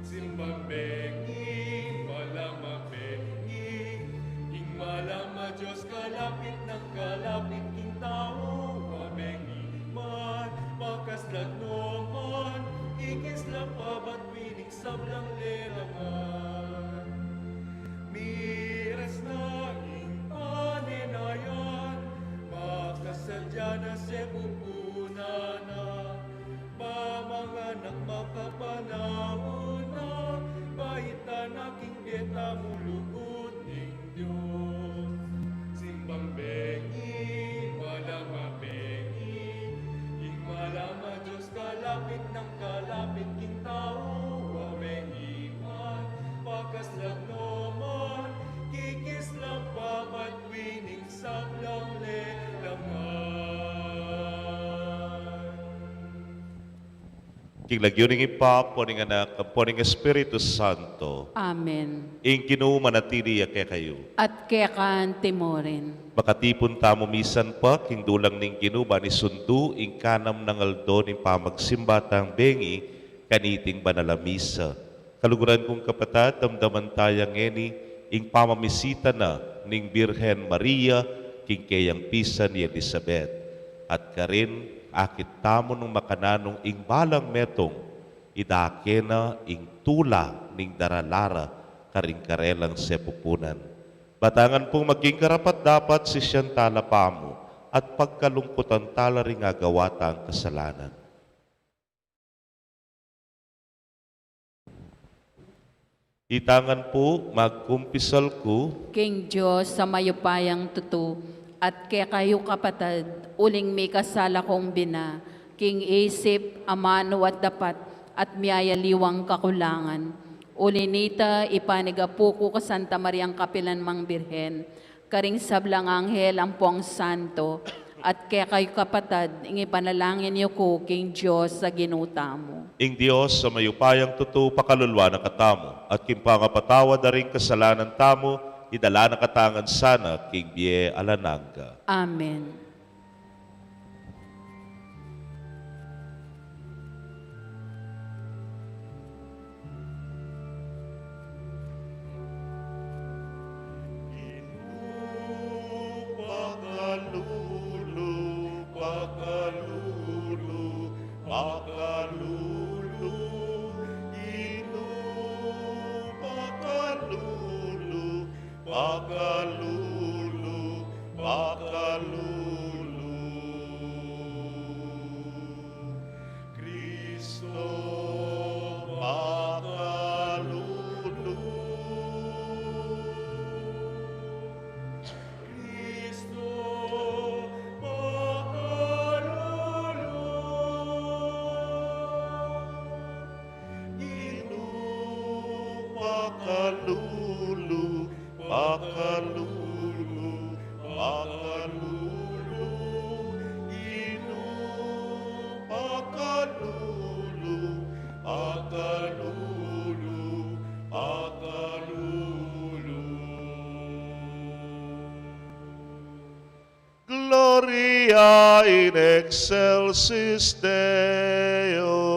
Simbang bengi, malama bengi, ing malama Diyos kalapit ng kalapit king tao, wa bengi man, makaslag man, ikislap babat winig sablang lelangan. Miras na ing panenayan, makasadya na sepupunana, mamanganak makapanahon na, bahitan aking beta mulugod ning Diyos. Simbang bengi, malama bengi, ing malama Diyos kalapit ng kalapit king tao, wa bengi man, pakaslag man, kikislap babat winig sablang lelangan. King lagyuning ipa, poning anak, poning Espiritu Santo, Amen. ing kinumanatili kay kayo. At kekan timorin. Makatipon tamo misan pa, king dulang ning ginuba ni sundu, ing kanam ng aldo ning pamagsimbatang bengi, kaniting banalamisa. Kaluguran kong kapatid, damdaman tayang ngeni, ing pamamisita na ning Birhen Maria, king kayang pisa ni Elizabeth. At karin, akit tamo nung makananong ing balang metong, idake na ing tula ning daralara, karing karelang sepupunan. Batangan pong maging karapat dapat si siyang talapamo, at pagkalungkutan tala ring agawata ang kasalanan. Itangan po, magkumpisal ko, King Diyos sa mayupayang tutu, at kaya kayo kapatid, uling may kasala kong bina, King isip, amano at dapat, at miyayaliwang kakulangan. Ulinita, ipanigapo ko ka Santa Mariang Kapilan Mang Birhen, karing sablang anghel ang puang santo, at kaya kayo kapatid, ingi panalangin niyo ko, King Diyos sa ginuta mo. ing Diyos sa mayupayang tutu pakalulwa na katamo, at kimpangapatawad na rin kasalanan tamo, idala na katangan sana, king Bie Alananga. Amen. Pakalulu, pakalulu, pakalulu, inu, pakalulu, pakalulu, pakalulu. Kristo, pakalulu. Kristo, pakalulu. pakalulu, pakalulu, pakalulu, inu, pakalulu, pakalulu, pakalulu. Gloria in excelsis Deo.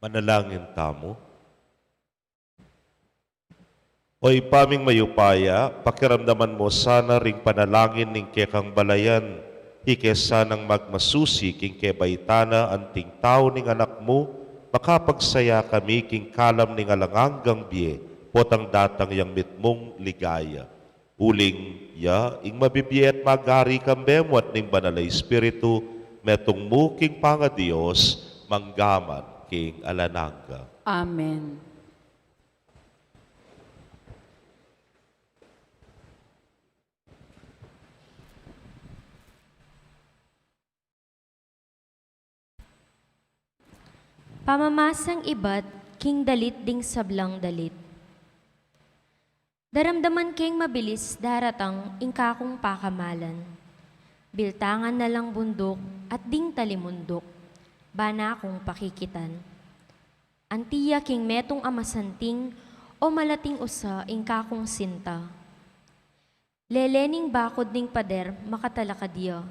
Manalangin tamo. Oy paming mayupaya, pakiramdaman mo sana ring panalangin ning kekang balayan, ikesa nang magmasusi king kebaitana anting tao ning anak mo, makapagsaya kami king kalam ning alanganggang biye, potang datang yang mitmong ligaya. Uling ya, ing mabibiye at magari kambemo at ning banalay espiritu, metong mo king panga-Diyos, manggaman king alananga. Amen. Pamamasang ibat, king dalit ding sablang dalit. Daramdaman king mabilis daratang ingkakong pakamalan. Biltangan na lang bundok at ding talimundok, bana kong pakikitan. Antiya king metong amasanting o malating usa ingkakong sinta. Lelening bakod ning pader makatalakadya,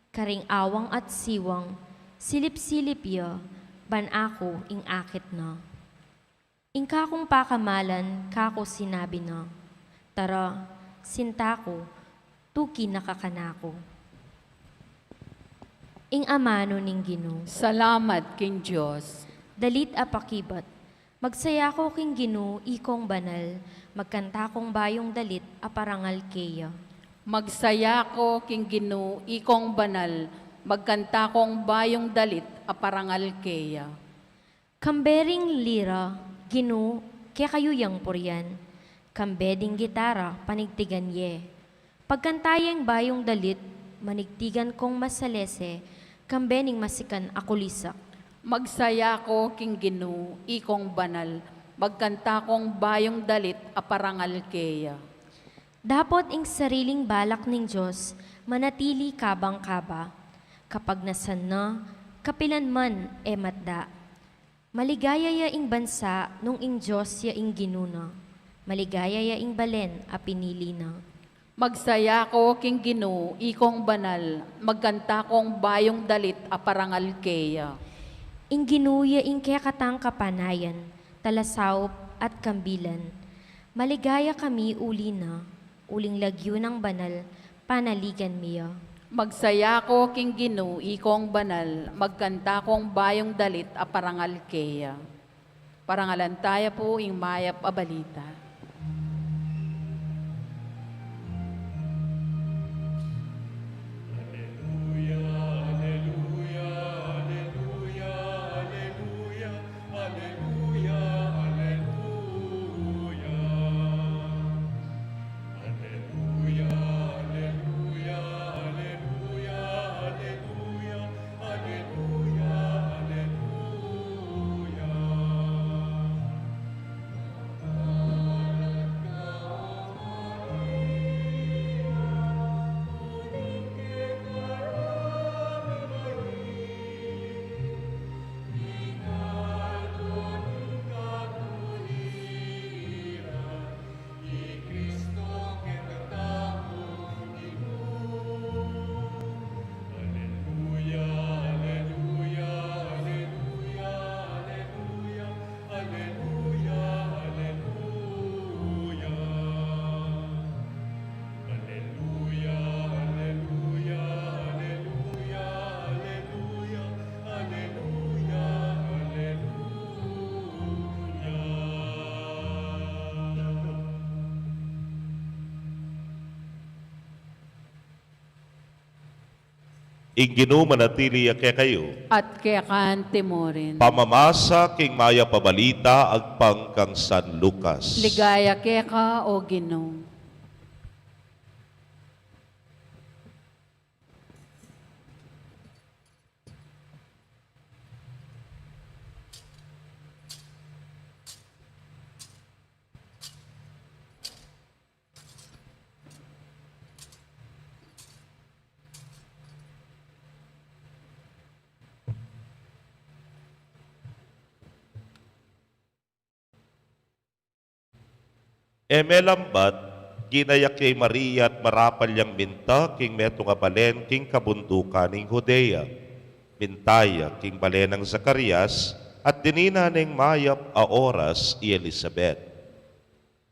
karing awang at siwang, silip-silip ya, ban ako ing akit na. Ing kakong pakamalan, kako sinabi na, tara, sinta ko, tuki nakakanako. Ing amano ning Ginoo, Salamat, King Diyos. dalit apakibat, magsaya ko king Ginoo, ikong banal, magkanta kong bayong dalit aparangal keya. Magsaya ko, King Ginoo, ikong banal, magkanta kong bayong dalit, aparangal keya. Kambering lira, Ginoo, kaya kayo yang puryan. Kambeding gitara, panigtigan ye. Pagkantayang bayong dalit, manigtigan kong masalese, kambening masikan akulisak. Magsaya ko, King Ginoo, ikong banal, magkanta kong bayong dalit, aparangal keya. Dapot ing sariling balak ning Diyos, manatili kabang kaba. Kapag nasan na, kapilan man e matda. Maligaya yaing bansa nung ing Diyos yaing ginuna. Maligaya yaing balen a pinili na. Magsaya ko king Ginoo, ikong banal, magkanta kong bayong dalit a parangal keya. Ing ginuya ing kaya katang kapanayan, talasawp at kambilan. Maligaya kami uli na, uling lagyo ng banal, panaligan miya. Magsaya ko king Ginoo, ikong banal, magkanta kong bayong dalit a parangal keya. Parangalan tayo po ing mayap a balita. Ing Ginoo manatili kay kayo. At kaya kan timorin. Pamamasa king maya pabalita agpang kang San Lucas. Ligaya kaya ka o Ginoo. Emelambat, ginayak kay Maria at marapal yang minta king meto nga balen king kabundukan ning Judea. Mintaya king balen ng Zacarias at dinina ning mayap a oras i Elizabeth.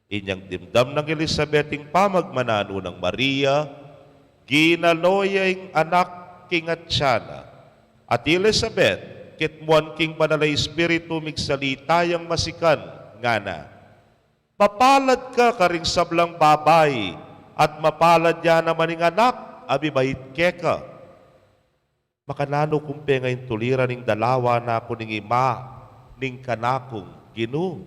Inyang dimdam ng Elizabeth ing pamagmanano ng Maria, ginaloya ing anak king Atsyana. At Elizabeth, kitmuan king banalay espiritu migsalitayang masikan nga na. Mapalad ka karing sablang babay, at mapalad ya naman ing anak, abibait keka. Makanano kumpe ngayon tuliran ning dalawa na ako ning ima, ning kanakong Ginoo.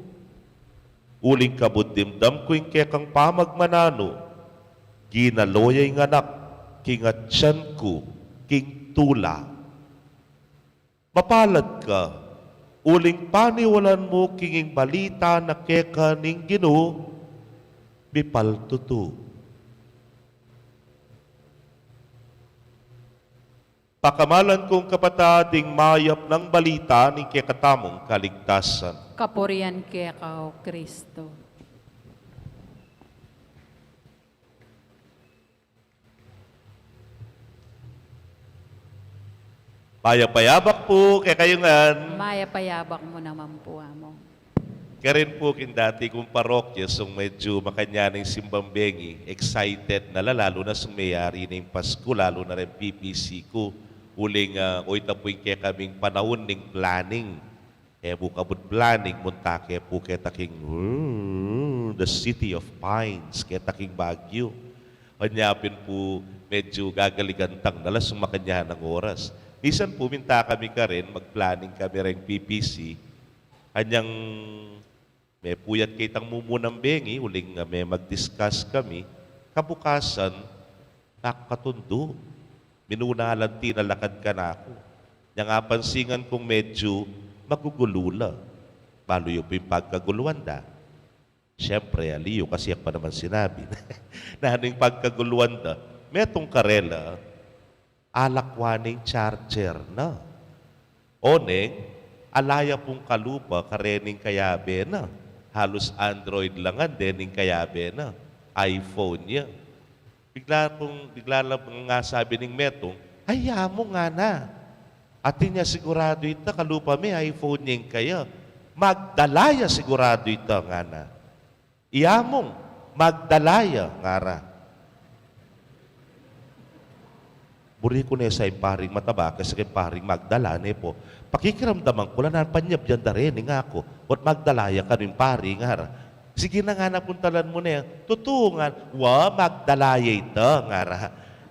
Uling kabuddimdam ko ing kekang pamagmanano, ginaloya ing anak, king atyan ko, king tula. Mapalad ka, uling paniwalan mo kinging balita na keka ning Ginoo, bipaltutu. Pakamalan kong kapatading mayap ng balita ni kekatamong kaligtasan. Kapurian kaya ka o Kristo. Payapayabak po kay kayungan. Maya payabak mo naman po amo. Karin po kin dati kong parokya sung medyo makanya ng simbambengi, excited na lalo na sung mayari ng Pasko, lalo na rin PPC ko. Uling oita po yung kaya kaming panahon ng planning. Bukabud planning, munta kaya po kaya taking the city of pines, kaya taking Baguio. Kanyapin po medyo gagaligantang nala sung makanya ng oras. Minsan puminta kami ka rin, mag-planning kami rin PPC. Kanyang may puyat kitang mumunang bengi, uling may mag-discuss kami. Kabukasan, nakakatundo. Minunalan tinalakad ka na ako. Yang pansingan kong medyo magugulula. Balo yung pagkaguluan da. Siyempre, aliyo kasi pa naman sinabi. Na yung pagkaguluan da, metong karela, alakwaning charger na. Oneng, alaya pong kalupa, karening kayabe na. Halos Android langan, dening kayabe na. iPhone niya. Bigla lang nga sabi ng Metong, haya mo nga na. Atin niya sigurado ito, kalupa may iPhone niya kaya. Magdalaya sigurado ito nga na. Iyamong, magdalaya nga ra. Buri ko na sa paring mataba, kasi kay paring magdala ne po. Pakikiramdaman ko, lang panyab yan da rin nga ako. At magdalaya ka rin paring nga ra. Sige na nga napuntalan mo na yan. Tutungan, magdalaya ito nga ra.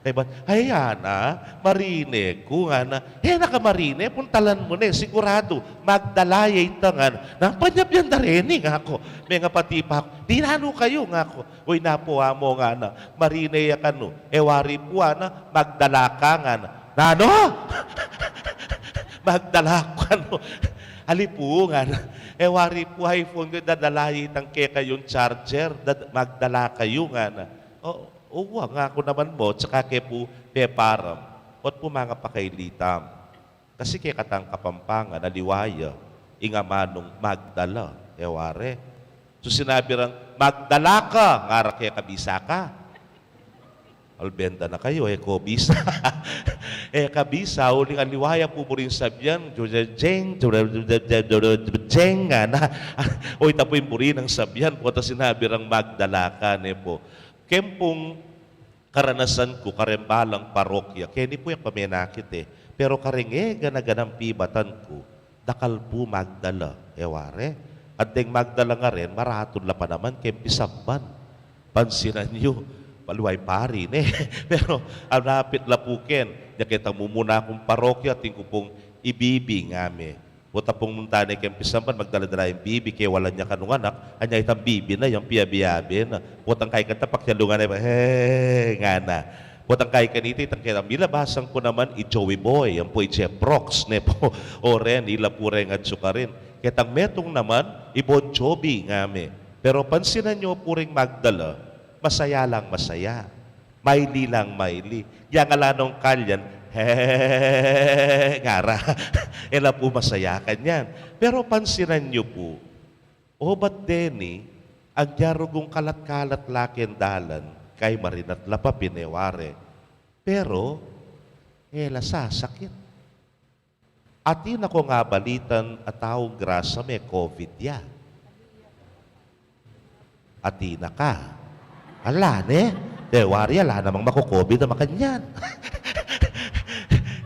Diba? Hayana, marine ko nga na. Nakamarine, puntalan mo na sigurado. Magdalaya ito nga na. Nampanyap yan da rin nga ako. May nga pati pa ako. Di nano kayo nga ako. Uy, napuha mo nga na. Marine ya ka no. Wari po na. Magdala ka nga na. Nano? Magdala ka no. Alipo nga na. Wari po iPhone ko, dadalay itang keka yung charger. Magdala kayo nga na. Oo, nga ako naman mo, tsaka kaya po peparam. At po mga pakailitam. Kasi kaya katang Kapampangan, naliwaya, inga manong magdala. Wari. So sinabi rang, magdala ka, ngara kaya kabisa ka. Albenda na kayo, kobisa. Kabisa, uling aliwaya po mo rin sabyan, jeng, nga na. O itapoy mo rin ang sabyan po, at sinabi rang magdala ka, ne po. Kempong karanasan ko, karembalang parokya, kaya ni po yung pamenakit Pero karing ganaganang pibatan ko, dakal po magdala, ware. At deng magdala nga rin, maraton la pa naman, kempisabban. Pansinan nyo, paluway pari, Pero, ang rapit la po ken, nakita mo muna akong parokya, tingko pong ibibing ame. Puta pong muntane kay pisampan magdala-dala yung bibi kaya wala niya kanong anak, anya itang bibi na yung piyabiyabi na. Putang kay kanta pakyalungan na nga na. Putang kay kanito itang kaya milabasan ko naman i-Joey Boy, ang po i-Jeff Brox ne po. O ren ila po ren at sukarin. Kaya tang metong naman i-Bon Jovi ngame. Pero pansinan nyo po ring magdala, masaya lang masaya. Maili lang maili. Yang alanong kalyan, ngara. Ela po masaya ka niyan. Pero pansinan niyo po, ba't deni, ang yarugong kalat-kalat lakin dalan, kay marinat lapa pineware. Pero, ela sasakit. Atin ako nga balitan at taong grasa may COVID ya. Atina ka. Ala, wari, ala namang mako-COVID na makanyan.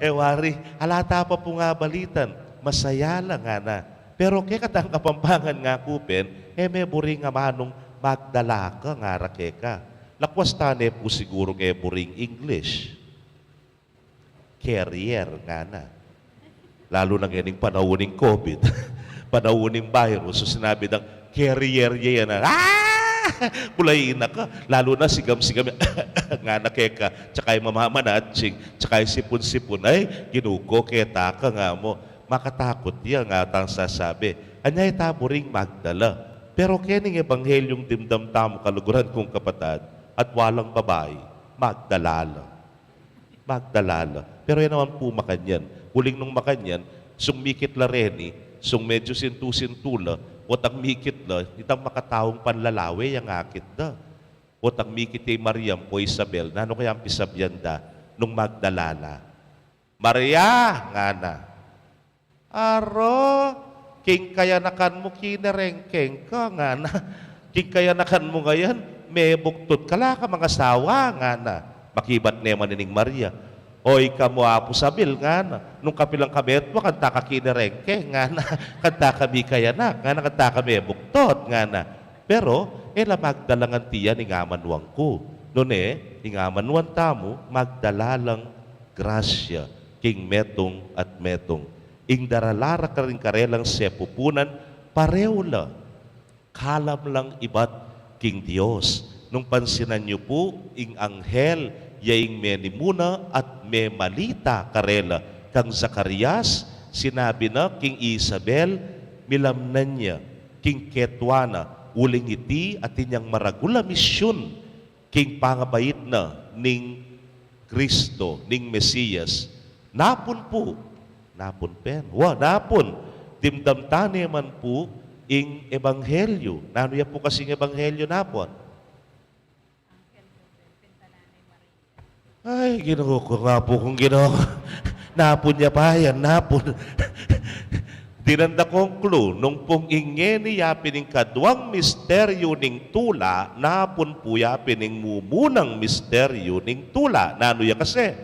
Wari, halata pa po nga balitan. Masaya lang nga na. Pero kaya katang Kapampangan nga kupen, may buring nga manong magdala ka nga rakeka. Lakwas tane po siguro nga buring English. Carrier nga na. Lalo na ganing panauning COVID. Panauning virus. So sinabi ng carrier yan na, pulayin na ka. Lalo na sigam-sigam nga na keka. Tsaka yung mamamanatsing. Tsaka yung sipon-sipon. Ay, ginuko keta ka nga mo. Makatakot yan nga tang sasabi. Anyay taburing magdala. Pero kening ebanghelyong dimdam tamo kaluguran kong kapatad at walang babae, magdalala. Magdalala. Pero yan naman po makanyan. Huling nung makanyan, sumikit la reni, sung medyo sintu-sintula, otang mikit la, itang makataong panlalawe yung akit da. Otang mikit kay Mariam po Isabel, nano kaya ang pisabyan da, nung magdalala. Maria, nga na. Aro, king kaya nakan mo kinerengkeng ka, nga na. King kaya nakan mo ngayon, may buktot kala ka mga sawa, nga na. Makibat naman nining Maria. Oy kamo apo sabil nga na. Nung kapilang kabet mo, kanta ka kinerengke, nga na. Kanta kami kaya na, nga na kanta kami buktot, nga na. Pero, magdalangan tiyan ni ngamanwang ko. Noon ingamanwan tamo, magdalalang grasya, king metong at metong. Ing daralara ka rin karelang sepupunan, pareho la. Kalam lang ibat king Diyos. Nung pansinan niyo po, ing anghel, yaing menimuna at may malita karela. Kang Zacarias, sinabi na king Isabel, milamnan niya, king Ketwana, uling iti at inyang maragula misyon, king pangabait na ning Kristo, ning Mesiyas. Napon po, napon pen, napon, timdam tani man po ing ebanghelyo. Nano ya po kasing ebanghelyo napon? Ay, ginoo ko nga po kung ginoo. Napon niya pa yan, napon. Dinanda kong clue, nung pong ingeni yapin ng kadwang misteryo ning tula, napon po yapin ng mumunang misteryo ning tula. Nano ya kasi?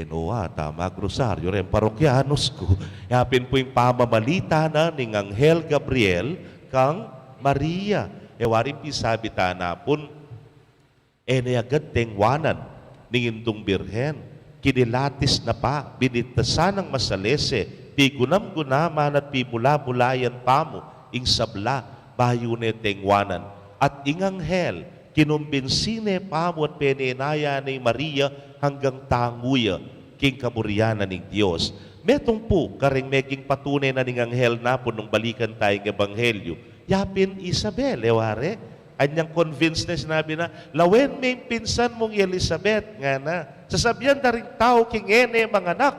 Noa, tama, grosaryo rin, parokyanos ko. Yapin po yung pamamalita na ning Anghel Gabriel kang Maria. Warin pisabi ta napon, nayagad tengwanan ning indong birhen. Kinilatis na pa, binitasan ng masalese, pigunam-gunaman at pimula-mulayan pa mo, ing sabla, bayo ne tengwanan. At ing anghel, kinumbinsine pa mo at penenaya ni Maria hanggang tanguya, king kaburiana ng Diyos. Metong po, karing meging patunay na ning anghel na po nung balikan tayong ebanghelyo. Yapin Isabel, eware, anyang convinced na sinabi na, lawen may pinsan mong Elizabeth, nga na, sasabihan na rin tao king ene mga anak,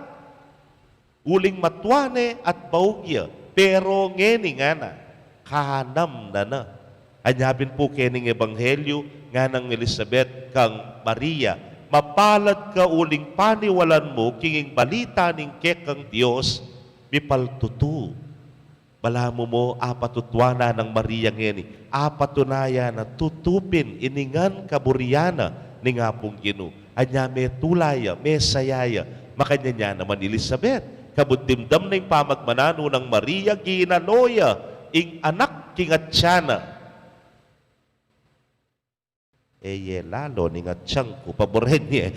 uling matwane at baugya, pero ngeni nga na, kahanam na. Anyabin po kening ebanghelyo, nga ng Elizabeth kang Maria, mapalad ka uling paniwalan mo, kinging balita ning kekang Diyos, mipaltutu. Balamo mo, apatutwana ng Maria ngeni, apatunaya na tutupin iningan kaburiana ni nga pong Gino. Anya may tulaya, may sayaya, makanya niya naman Elizabeth. Kabudimdam na yung pamagmanano ng Maria, ginaloya, ing anak kingatsana. Lalo ni ngatsyang ko, paboren niya.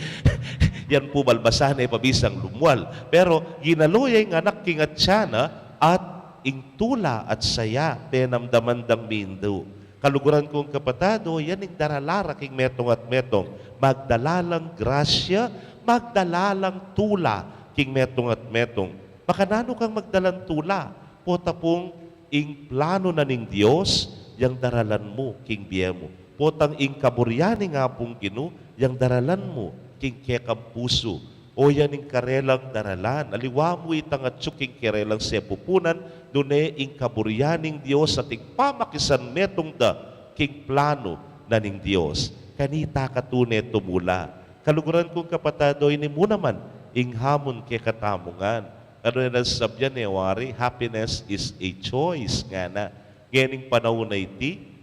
Yan po balbasan pabisang lumwal. Pero ginaloya ing anak kingatsana at ing tula at saya, penamdamandang mindo. Kaluguran kong kapatado, yan ing daralara king metong at metong. Magdalalang grasya, magdalalang tula king metong at metong. Makanano kang magdalang tula? Pota pong ing plano na ning Diyos, yang daralan mo king biyemo. Potang ing kaburyani nga pong Gino, yang daralan mo king kekam puso. O yan ing karelang daralan. Aliwa mo itang at suking karelang sepupunan, dune ing kaburyaning Diyos at ing pamakisan metong da king plano na ning Diyos. Kanita katune tumula. Kaluguran kong kapatado, ini mo naman, ing hamon ke katamungan. Ano na nasabyan wari, happiness is a choice nga na. Ngayon panahon na iti,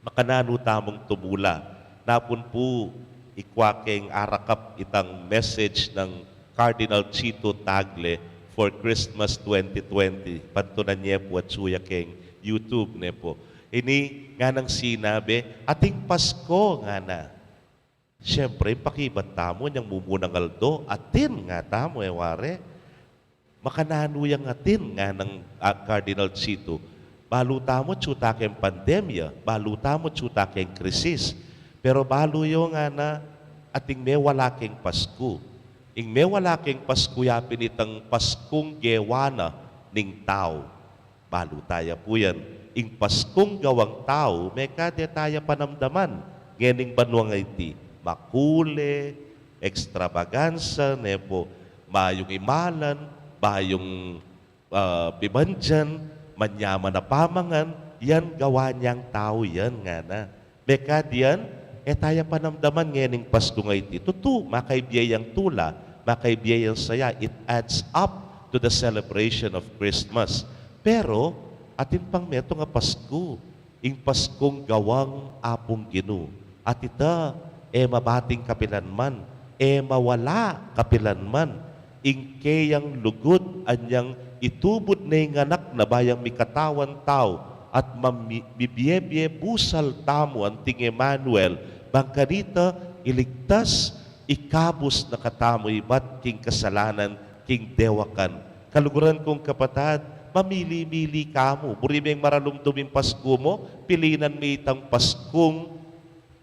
makanano tamong tumula. Napun po, ikwaking arakap itang message ng Cardinal Chito Tagle for Christmas 2020. Pantunan niya po at suya keng YouTube ne po. Ini nga nang sinabi, ating Pasko nga na. Siyempre, pakibat tamo niyang mumunang aldo, atin nga tamo ware. Makanano yang atin nga ng Cardinal Chito. Baluta mo tsuta keng pandemya, baluta mo tsuta keng krisis. Pero balo yung nga na ating may walaking Pasko. Ing may walaking Pasko yapin itang Paskong gewana ning tao. Balo tayo po yan. Ing Paskong gawang tao, may kade tayo panamdaman. Ngening banwang iti, makule, extravaganza, nepo, mayong imalan, mayong bibandyan, manyaman na pamangan, yan gawa niyang tao yan nga na. Bekad yan, tayo panamdaman ngening Pasko nga iti. Tutu, makaibiyayang tula, makaibiyayang saya. It adds up to the celebration of Christmas. Pero, atin pang meto nga Pasko, ing Paskong gawang apong Gino. At ita, mabating kapilanman, mawala kapilanman, ing kayang lugod, anyang itubod na yung anak na bayang mikatawan tao, at mabibiyebye busal tamo ang ting Emmanuel, bangkanita iligtas, ikabos na katamo ibat king kasalanan, king dewakan. Kaluguran kong kapatad, mamili-mili kamo. Burimeng maralumduming Pasko mo, pilinan mo itang Paskong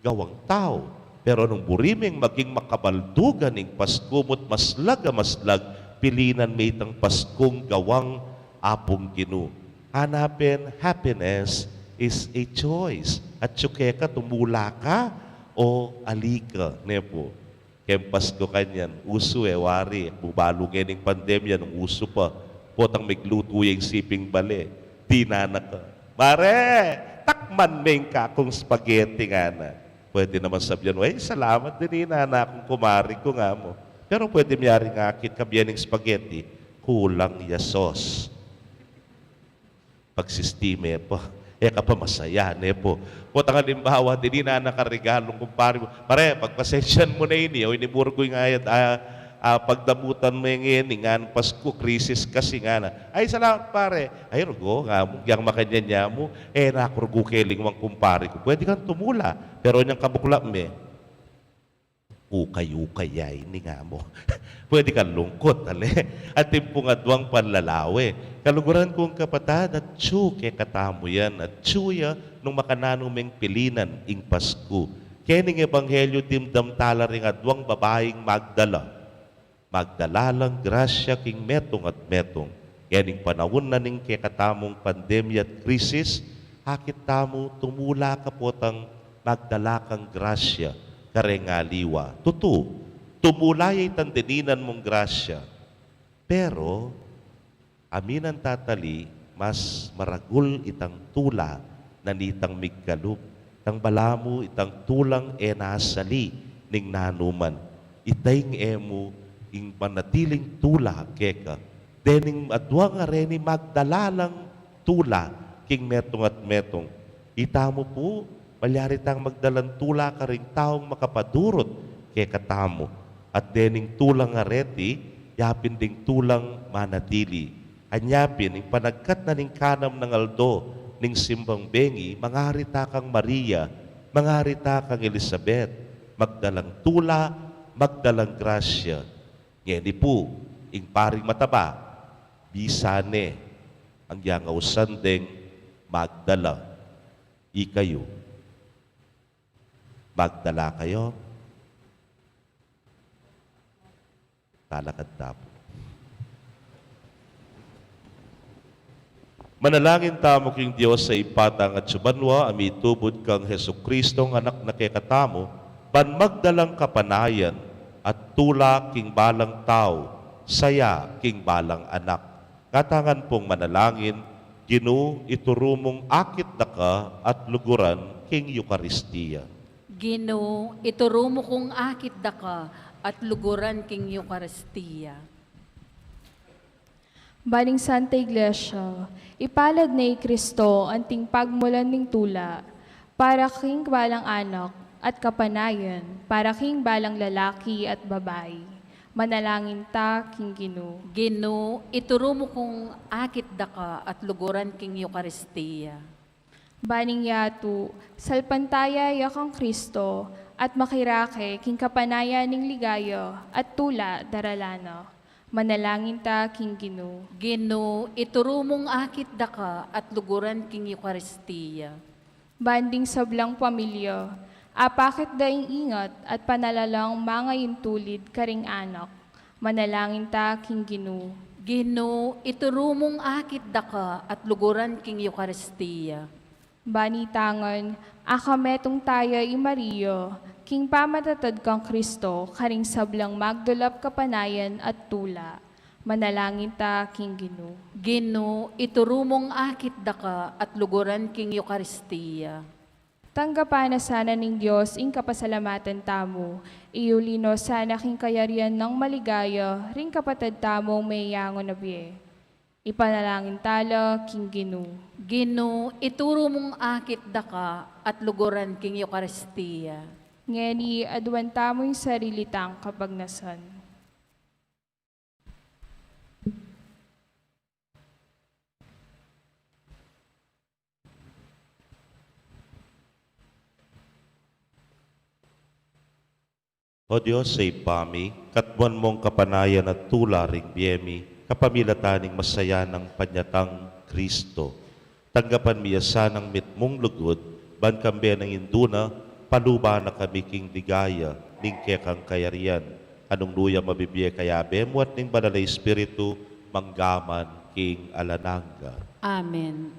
gawang tao. Pero nung burimeng maging makabaldugan ng Pasko mo't maslag, pilinan mo itang Paskong gawang apong Gino. Hanapin, happiness is a choice. At tsuke ka, tumula ka o alika. Nepo. Kempas ko kanyan, uso wari, bubalugin ng pandemya, nung uso pa, potang migluto yung siping bali, di na ka. Mare, takman meng ka kung spaghetti nga na. Pwede naman sabihan, ay, salamat din na akong kumari ko nga mo. Pero pwede miyari nga akit kabyan ng spaghetti, kulang ya sauce. Pagsistime po, pa masaya, po. Potang halimbawa, din na nakarigalong kumpari mo. Pare, pagpasensyan mo na ini, o inimurgo yung ayat, pagdamutan mo yung ini, nga ng Pasko, krisis kasi nga na. Ay, salamat pare. Ay, rugo, nga mo, yung makanyan niya mo, nakurgo keling mang kumpari ko. Pwede kang tumula, pero yung kabukla me, ukay-ukay ay ni nga mo. Pwede kang lungkot, ale. At timpong adwang panlalawe. Kaluguran kong kapatad, at tsuke katamo yan, at tsuya nung makananumeng pilinan ing Pasko. Kening ebanghelyo dimdam tala ring adwang babaeng Magdala. Magdala lang grasya king metong at metong. Kening panahon na ning kekatamong pandemya at krisis, hakit tamo tumula kapotang Magdala kang grasya karengaliwa. Tutu, tumulay tandininan mong grasya. Pero, aminan tatali, mas maragul itang tula na nitang migkalup. Tang balamu itang tulang nasali ning nanuman. Itayng emu ing manatiling tula keka. Dening adwa nga reni magdalalang tula king metong at metong. Itamo po, malyari tang magdalang tula ka ring taong makapadurot kay katamo. At dening tulang areti, yapin ding tulang manatili. Anyapin, ing panagkat na ning kanam ng aldo, ning simbang bengi, mangarita kang Maria, mangarita kang Elizabeth, magdalang tula, magdalang grasya. Ngeni po, ing paring mataba, bisane, ang yangausan ding magdala. Ikayo, magdala kayo, talakad tapo. Manalangin tamo king Diyos sa ipatang at subanwa, amitubod kang Hesukristong anak na kekatamo, ban magdalang kapanayan at tula king balang tao, saya king balang anak. Katangan pong manalangin, Ginu, iturumong akit na ka at luguran king Eucharistia. Gino, iturumo kong akit da ka at luguran king Eucharistia. Baning Santa Iglesia, ipalad na Kristo anting pagmulan ning tula, para king balang anak at kapanayan, para king balang lalaki at babae. Manalangin ta, king Gino. Gino, iturumo kong akit da ka at luguran king Eucharistia. Baning yatu, salpantaya yakang Kristo, at makirake king kapanaya ning ligaya, at tula daralana. Manalangin ta, king Gino. Gino, iturumong akit da ka at luguran king Eucharistia. Banding sablang pamilya, apakit daing ingat at panalalang mga intulid karing anak. Manalangin ta, king Gino. Gino, iturumong akit da ka at luguran king Eucharistia. Banitangan, akametong tayo i Maria, king pamatatad kang Kristo, karing sablang magdulap kapanayan at tula. Manalangin ta, king Gino. Gino, iturumong akit da ka at luguran king Eucharistia. Tanggapan na sana ning Diyos ing kapasalamatan tamo, iulino sana king kayarian ng maligaya, ring kapatid tamong may yango na biye. Ipanalangin tala, king Gino. Gino, ituro mong akit da ka at luguran king Eucharistia. Ngeni, adwan tamo yung sarili tang kapagnasan. O Diyos, sa ipami, katwan mong kapanayan at tula ring biyemi, kapamilataning masaya ng panyatang Kristo. Tanggapan miya ng mitmong lugod, ban kambe ng induna, paluba na kami king ligaya, ning kekang kayarian. Anong luya mabibiye kaya bemo at ning banalay espiritu, manggaman king alananga. Amen.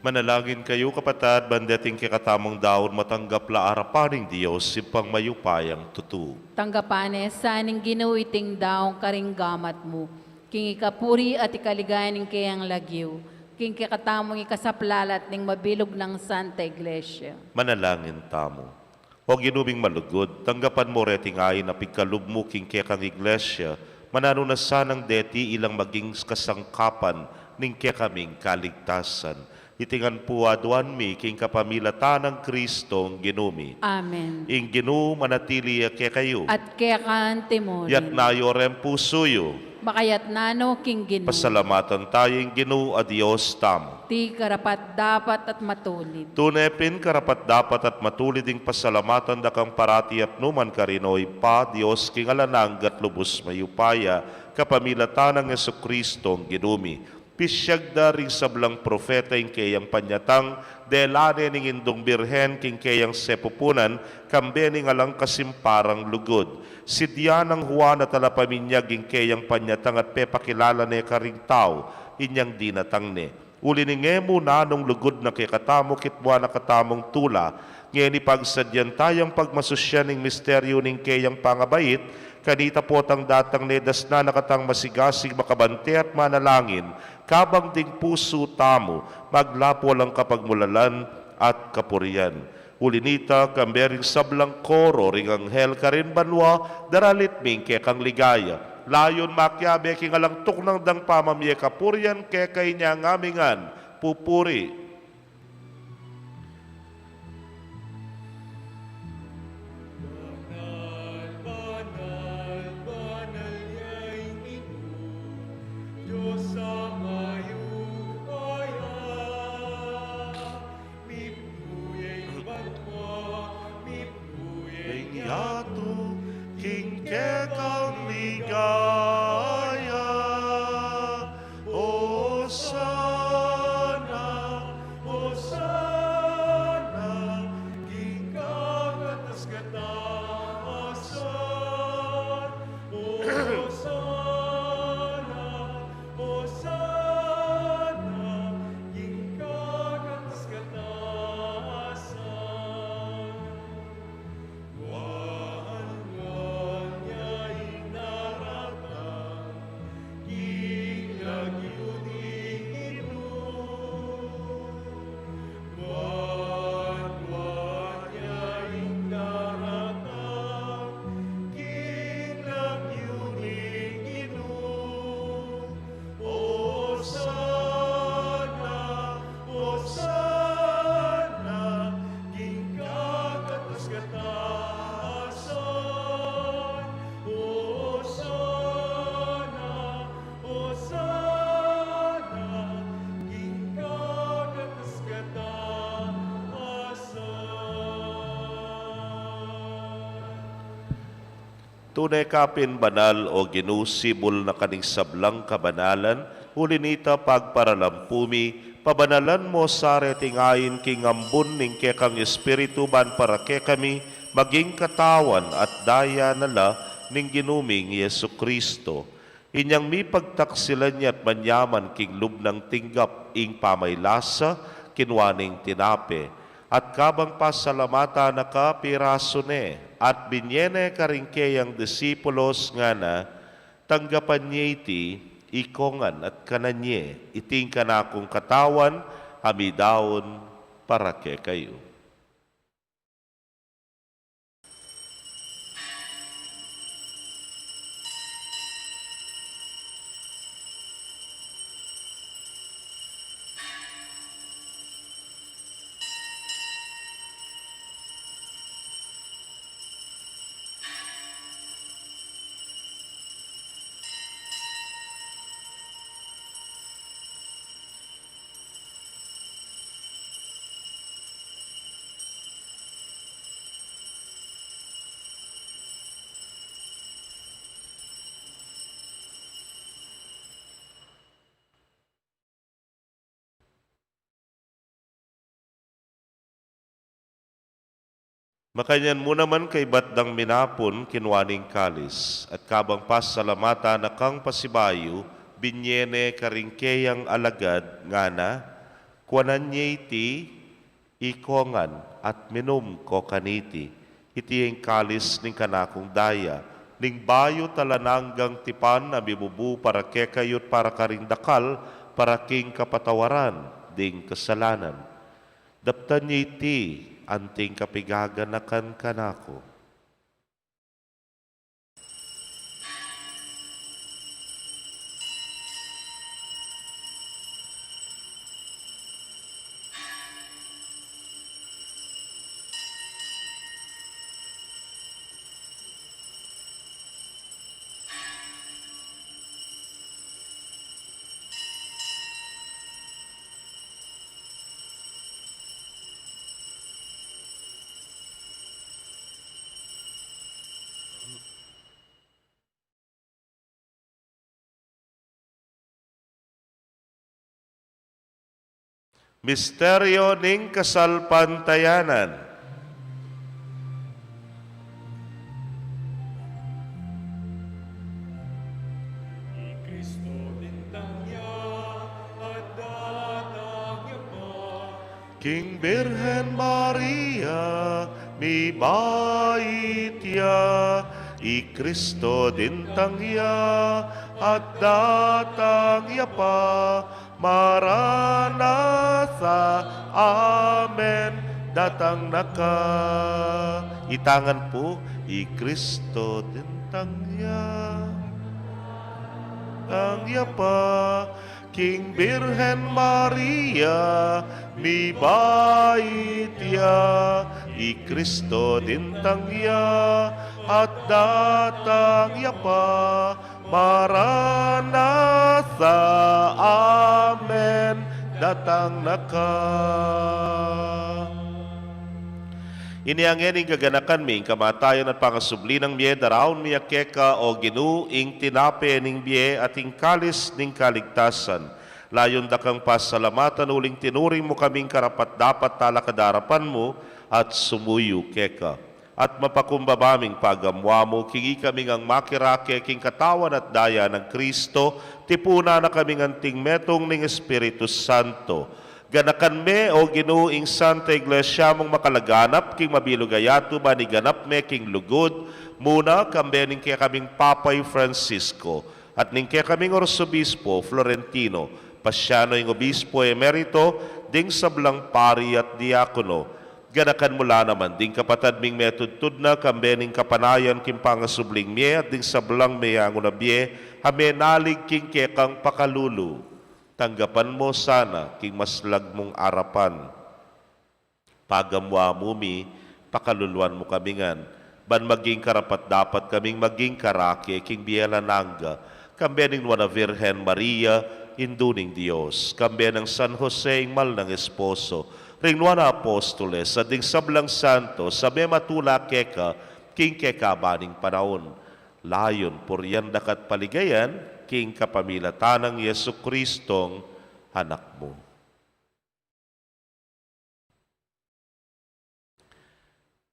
Manalangin kayo kapatad, bandating kikatamang daon matanggap la arapaning Diyos sipang mayupayang tutu. Tanggapane, saning ginuiting daong karinggamat mo. King ikapuri at ikaligayan ng kayang lagyo. King kikatamong ikasaplalat ning mabilog ng Santa Iglesia. Manalangin tamo. O ginubing malugod, tanggapan mo reting ayin na pigkalub mo king kekang iglesia, manano na sanang deti ilang maging kasangkapan ning kekaming kaligtasan. Itingan po aduan mi king kapamilatan ng Kristong ginumi. Amen. Ing ginu manatili ke kayo. At kaya kantimon. Yat nayo rem pusuyo. Makayat nano king ginu. Pasalamatan tayong ginu a Diyos tamo. Ti karapat dapat at matulid. Tunepin karapat dapat at matulid ing pasalamatan dakang parati at numan karinoy pa Diyos king alanang gat lubos mayupaya kapamilatan ng Jesucristong ginumi. Pisyag da ring sablang profeta ing kayang panyatang delane ning indong birhen king kayang sepupunan kambe ning alang kasimparang lugod. Si Dianang Juan at alapaminyag ing kayang panyatang at pepakilala ne karing tao inyang dinatang ne. Uli ni ngemo nanong lugod na kikatamo kitwa na katamong tula, ngayon ipagsadyan tayang pagmasusya ning misteryo ning kayang pangabait, kanita po tang datang nedas na nakatang masigasig makabante at manalangin, kabang ding puso tamo, maglapo lang kapagmulalan at kapurian. Ulinita, kambering sablang koro, ring anghel karin banwa, daralit ming kekang ligaya. Layon makyabe king alang tuknang dang pamamye kapurian kekay niya ngamingan, pupuri. Yato, king kekang ligaya, Hosanna, Hosanna, king kagatas kataasan, Hosanna, Hosanna, king kagatas kataasan. Tunay kapin banal o ginusibol na kaning sablang kabanalan, ulinita pagparalampumi, pabanalan mo sa retingayin king ambun ning kekang espiritu ban para ke kami, maging katawan at daya nala ning ginuming Yesu Kristo. Inyang mi pagtaksilan niya at manyaman king lubnang tinggap ing pamaylasa, kinwaning tinape, at kabang pasalamata na ka piraso ne, at binyene karingkeyang disipulos nga na, tanggapan niya iti, ikongan at kananye, iting kanakong katawan, hamidaon para ke kayo. Makanyan mo naman kay batdang minapon kinwaning kalis, at kabang pasalamata na kang pasibayo, binyene karingkeyang alagad nga na, Kuanan niya iti, ikongan at minum ko kaniti, iti ang kalis ning kanakong daya, ning bayo talananggang tipan na bibubu para kekayot para karindakal, para king kapatawaran, ding kasalanan. Daptan niya iti, anting kapigaganakan kanako. Misteryo ning kasalpantayanan. Ni Kristo dintang niya, at datang niya pa. King Birhen Maria, mi baitya, i Kristo dintang ya, at datang ya pa, Maranatha, Amen, datang naka. Itangan po, i Kristo dintang ya, ang yapa, King Birhen Maria, mi baitya, i Kristo dintang ya, at datang yapa, Maranatha, Amen, datang naka. Iniangin gaganakan ming kamatayan at pangasubli ng miye daraon miya keka o ginu ing tinape ning biye at ing kalis ning kaligtasan. Layon dakang pasalamatan uling tinuring mo kaming karapat dapat talakadarapan mo at sumuyo keka. At mapakumbabaming pagamwa mo, kingi kaming ang makirake king katawan at daya ng Kristo, tipuna na kaming anting metong ning Espiritu Santo. Ganakan me o ginuing Santa Iglesia mong makalaganap king mabilugayato ba ni ganap me king lugod muna kambe ning kaya kaming Papay Francisco at ning kaya kaming Orsobispo Florentino pasyano ing Obispo Emerito ding sablang pari at diakono. Ganakan mula naman ding kapatad ming metudtud na kambe ning kapanayan king pangasubling miye at ding sablang meyang unabye hame nalig king kekang pakalulu. Tanggapan mo sana king maslag mong arapan. Pagamwa mumi, pakaluluan mo kamingan. Ban maging karapat dapat kaming maging karake king bielananga. Kambe ning Nuana Virgen Maria, induning Dios. Kambe ng San Jose ing mal ng esposo. Ring Nuana Apostoles, sa ding sablang santo, sabi matula keka, king keka baning panahon. Layon, puryan dakat paligayan, king kapamilatanang Yesu Kristong anak mo.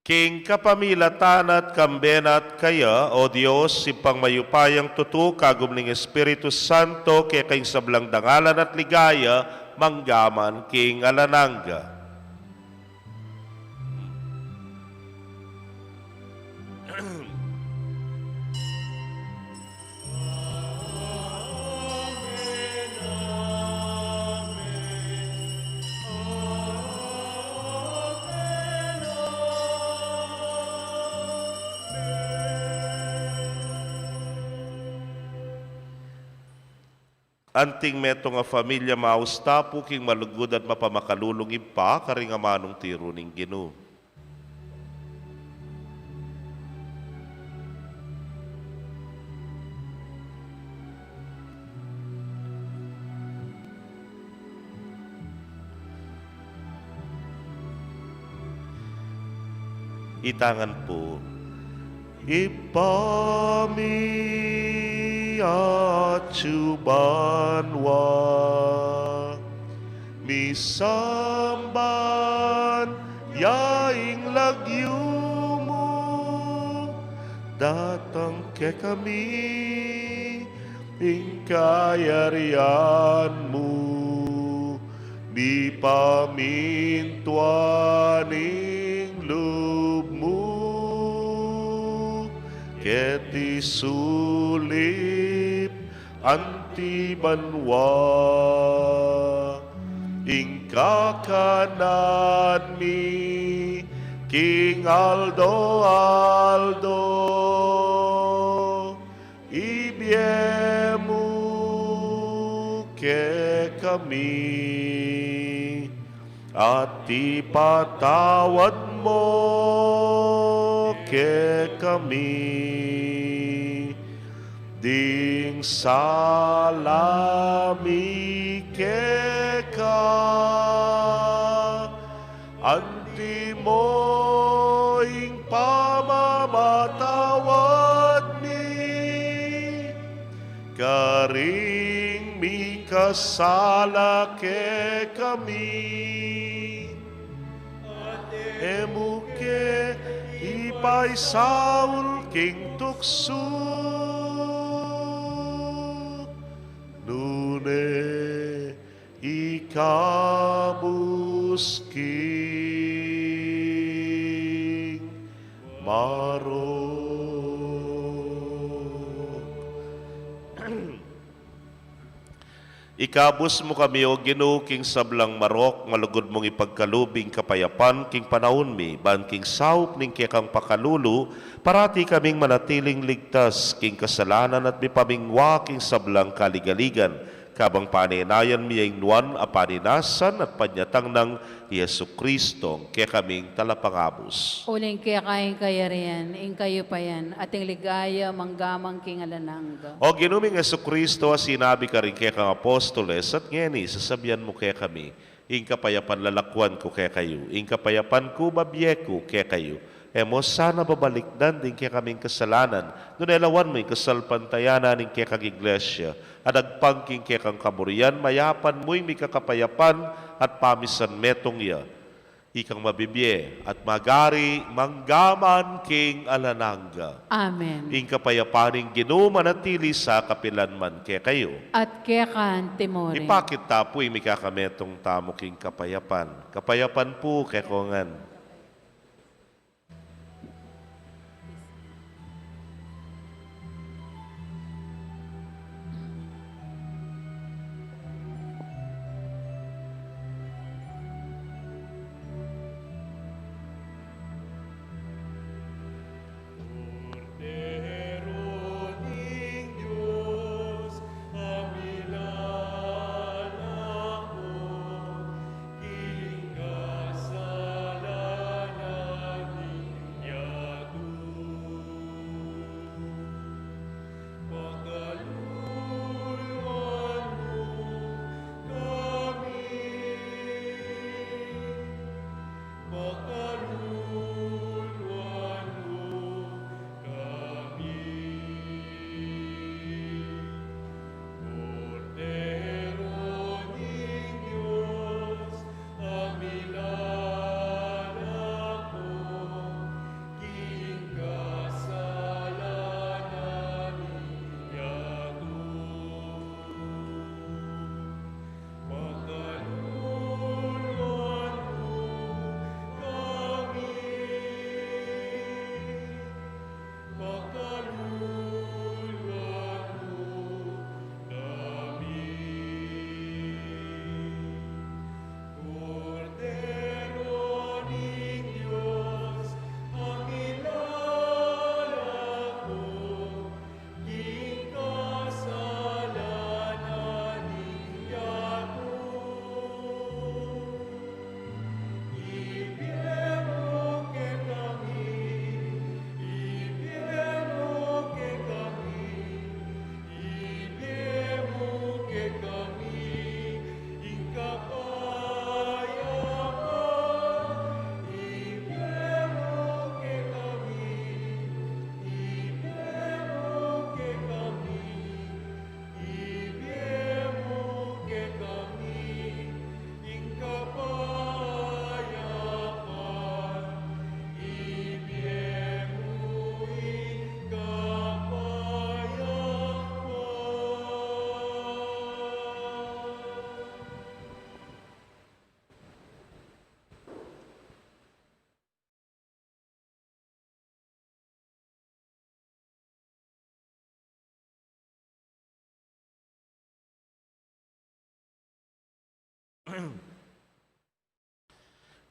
King kapamilatan at kambenat kaya, O Diyos, sipang mayupayang tutu, kagumning Espiritu Santo, kaya kayong sablang dangalan at ligaya, manggaman king alananga. Anting meto nga familia mausta po king malugod at mapamakalulong ipa karing amanong tiro ning Ginoo. Itangan po, at subanwa misamban yaing lagyo mo datang ke kami ing kayarian mo ni pamintuaning loob mo, ket isulip antibanwa, ingkakanan mi King Aldo ibiemu ke kami, at ipatawad mo ke kami, ding salami ke ka, anti mo ing pamamatawad ni, karing mi kasala ke kami, emuke ipaisaul king tukso, nune ikamusking maro. Ikabus mo kami o Ginoo king sablang marok, malugod mong ipagkalubing kapayapan king panahon mi, ban king saup ning kekang pakalulu, parati kaming manatiling ligtas king kasalanan at mipamingwa king sablang kaligaligan, kabang paninayan mi ang nuan a paninasan at panyatang ng Yesu Kristo, kaya kaming talapangabos. Uling kaya kain kaya riyan, ing kayo pa yan, ating ligaya manggamang king alanangga. O ginuming Yesu Kristo, sinabi ka rin kaya kang apostoles, at ngeni, sasabihan mo kaya kami, ing kapayapan lalakwan ko kaya kayo, ing kapayapan ko babiyeko kaya kayo, emo sana babalikdan din kaya kaming kasalanan, nunelawan mo yung kasalpantayanan ng kaya kang iglesia, at agpangking kaya kang kaburian, mayapan mo'y may kakapayapan at pamisan metong ya, ikang mabibye at magari manggaman king alanangga. Amen. Ing kapayapaning ginumanatili sa kapilanman kaya kayo. At kaya kan timore. Ipakit tapo'y may kakametong tamo king kapayapan. Kapayapan po kaya kongan. Kasala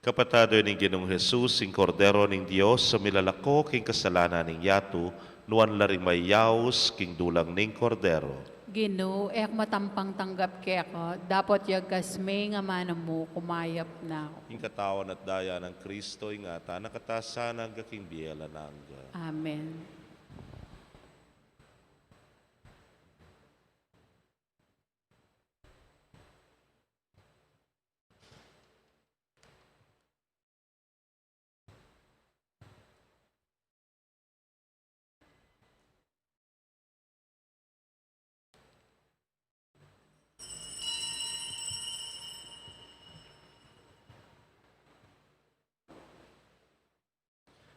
Kapatado ning Ginoong Jesus, sing kordero ning Dios sa milalako king kasalanan ning yato, nuan laring mayaws king dulang ning kordero. Ginoo, ek matampang tanggap kay ako, dapat yagas may nga manam mo, kumayap na ako. Ing katawan at daya ng Kristo, ingata nakatasan ang gaking biyela nangga. Amen.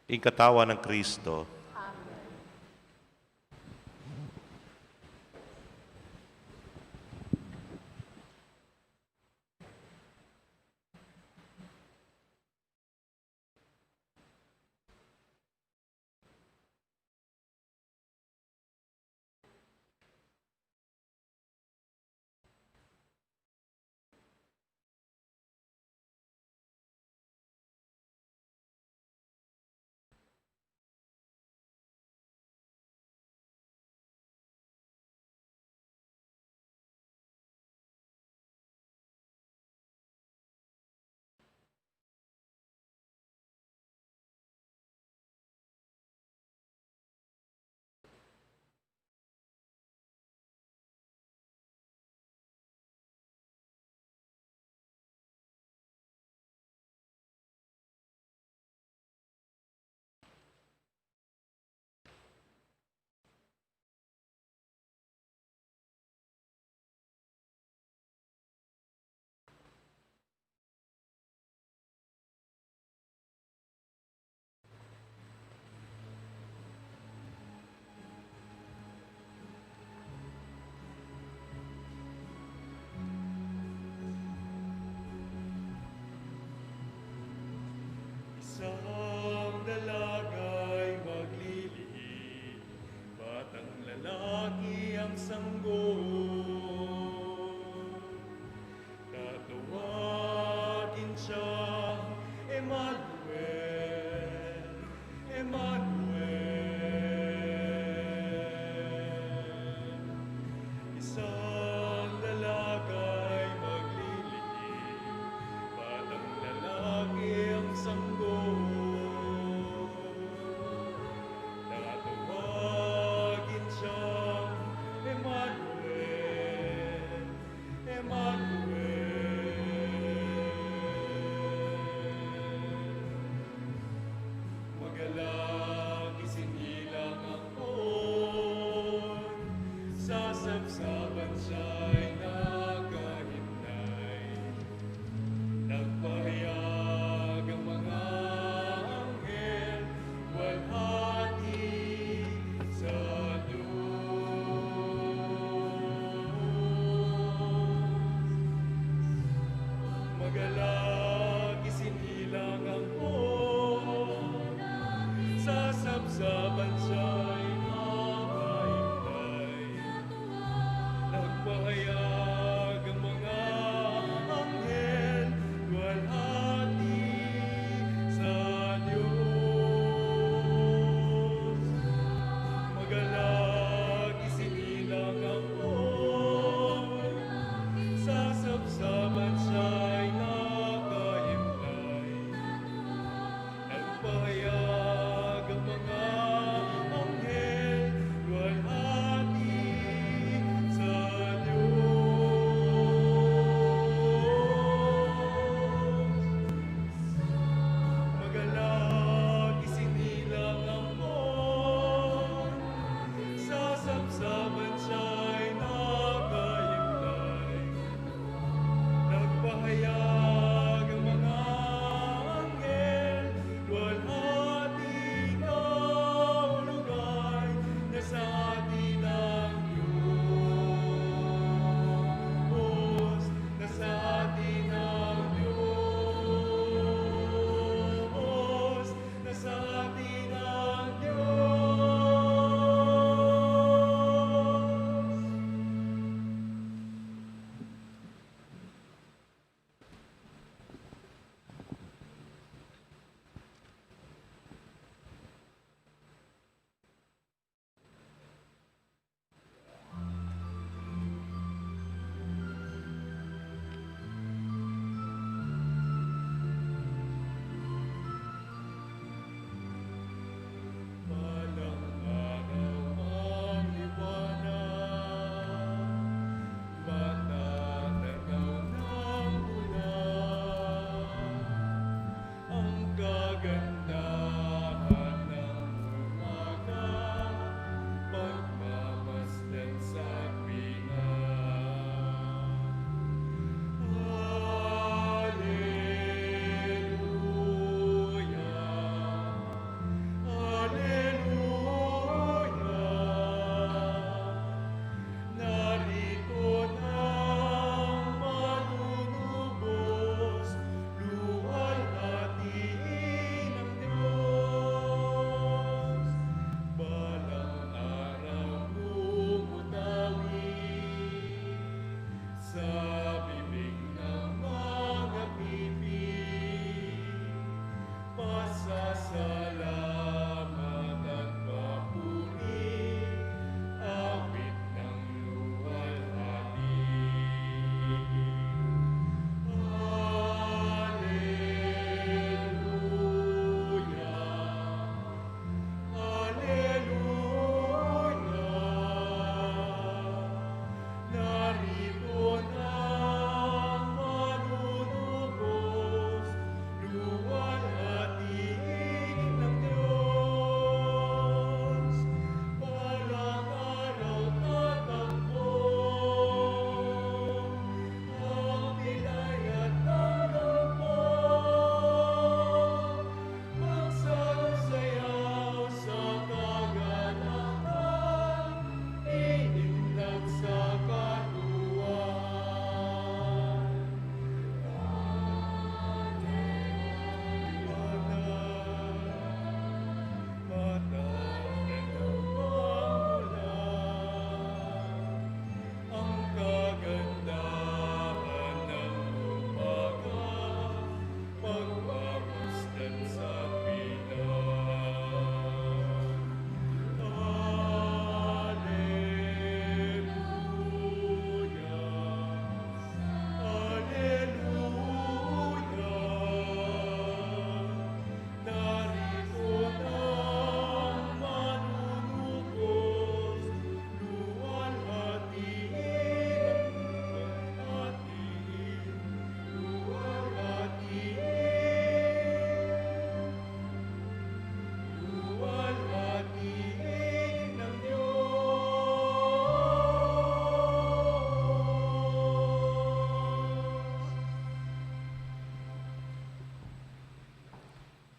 Ing katawan ng Kristo,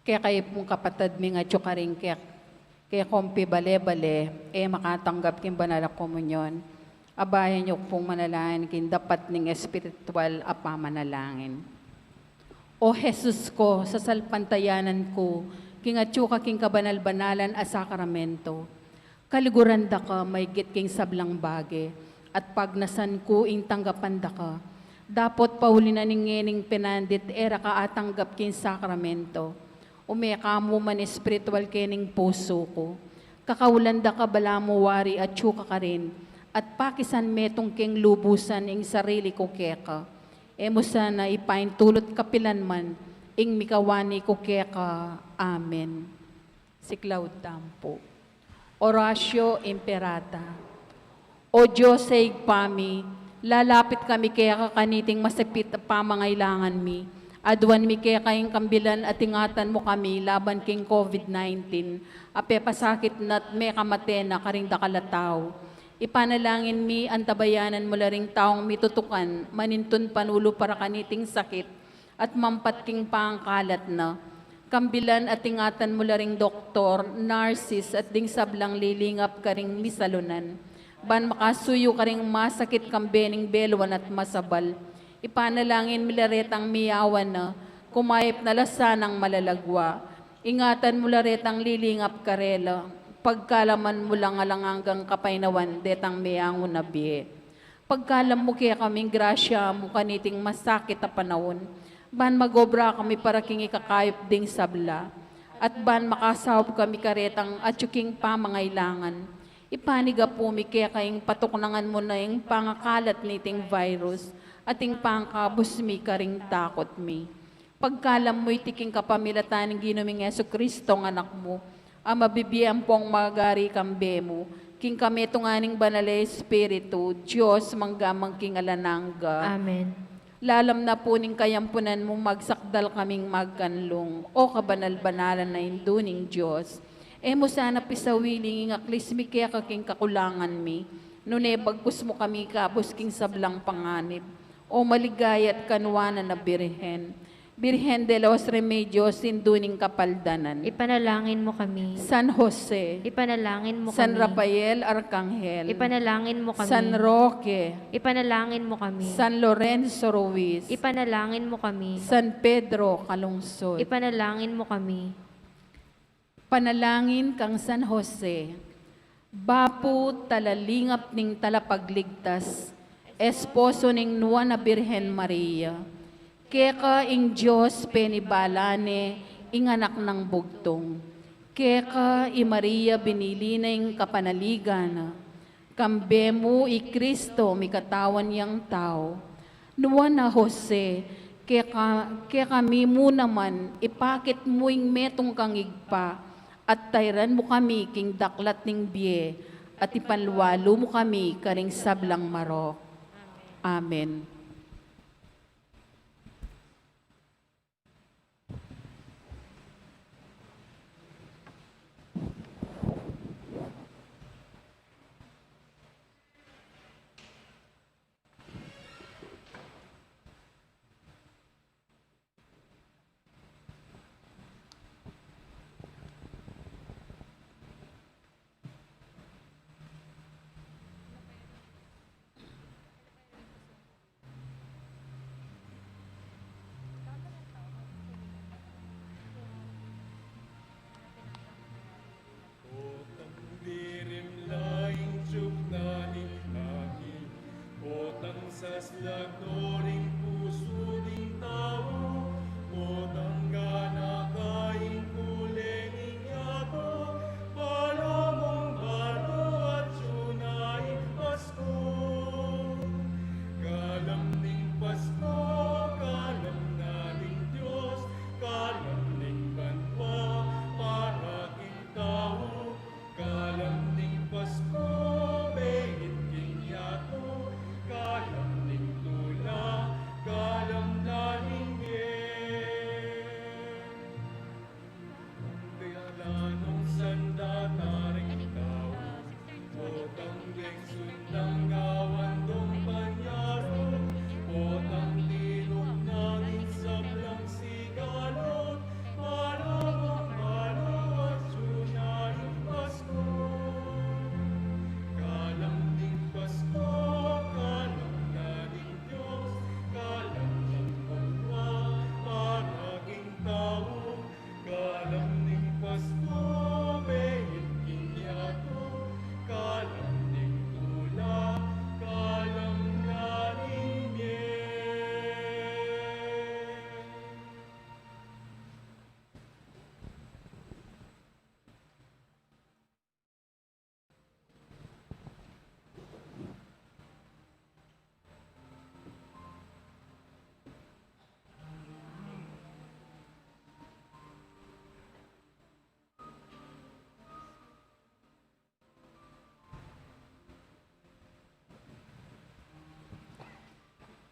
Kaya kayo pong kapatid mi nga tsukaring kaya kompi bale-bale, makatanggap kin banal na komunyon. Abayan niyo pong manalangin kin dapat ning espiritual a pamanalangin. O Jesus ko, sa salpantayanan ko, kingatyo ka king kabanal-banalan a sakramento. Kaliguran da ka, may git king sablang bage, at pagnasan ko ing tanggapan da ka. Dapot pauli na ningening pinandit, era ka atanggap king sakramento. Umeka mo man espiritual kening puso ko. Kakawulanda ka bala mo wari at tsuka ka rin. At pakisan metong keng lubusan ing sarili ko keka. Emo sana ipain tulot kapilan man ing mikawani ko keka. Amen. Si Cloud Tampo. Oratio Imperata. O Diyos sa igpami, lalapit kami kaya kakaniting masapit pamangailangan mi. Adwan mi kaya kayong kambilan at ingatan mo kami laban king COVID-19. Ape pasakit na't may kamatena karing dakalataw. Ipanalangin mi ang tabayanan mo laring taong mitutukan, manintun panulo para kaniting sakit at mampat king pangkalat na. Kambilan at ingatan mo laring doktor, nurses at ding sablang lilingap karing misalunan. Ban makasuyo karing masakit kambening belwan at masabal. Ipanalangin milaretang miyawan na, kumayip na lasanang malalagwa. Ingatan mo laretang lilingap karela, pagkalaman mo lang alangang kapainawan, detang miyangon na biye. Pagkalam mo kaya kaming grasya mo kaniting masakit na panahon, ban magobra kami para king ikakayop ding sabla, at ban makasawab kami karetang at yuking pamangailangan. Ipaniga po mi kaya kayong patuknangan mo na yung pangakalat niting virus, ating pangkabos mi karing takot mi. Pagkalam mo itiking kapamilatan ng ginuming Yesu Kristo ng anak mo, ang mabibiyang pong magari kambe mo, king kami tunganing banale Espiritu, Diyos manggamang king alanangga. Amen. Lalam na po ning kayampunan mo magsakdal kaming magkanlong, o kabanal-banalan na induning Diyos. Mo sana pisawiling ingaklis mi kaya kaking kakulangan mi, nune bagkus mo kami kabos king sablang panganib. O maligaya at kanwana na Birhen. Birhen de los Remedios, sinduning kapaldanan. Ipanalangin mo kami. San Jose. Ipanalangin mo San kami. Rafael Arcangel. Ipanalangin mo kami. San Roque. Ipanalangin mo kami. San Lorenzo Ruiz. Ipanalangin mo kami. San Pedro Calungsod. Ipanalangin mo kami. Panalangin kang San Jose. Bapu talalingap ning talapagligtas. Esposo ning nuwa na Birhen Maria. Keka ing Diyos penibalane ing anak ng bugtong. Keka i Maria binili na ing kapanaligan. Kambe mo i Kristo mi katawan yang tao. Nuwa na Jose, keka mi mo naman ipakit mo ing metong kang igpa at tayran mo kami king daklat ning biye at ipanluwalo mo kami karing sablang marok. Amen.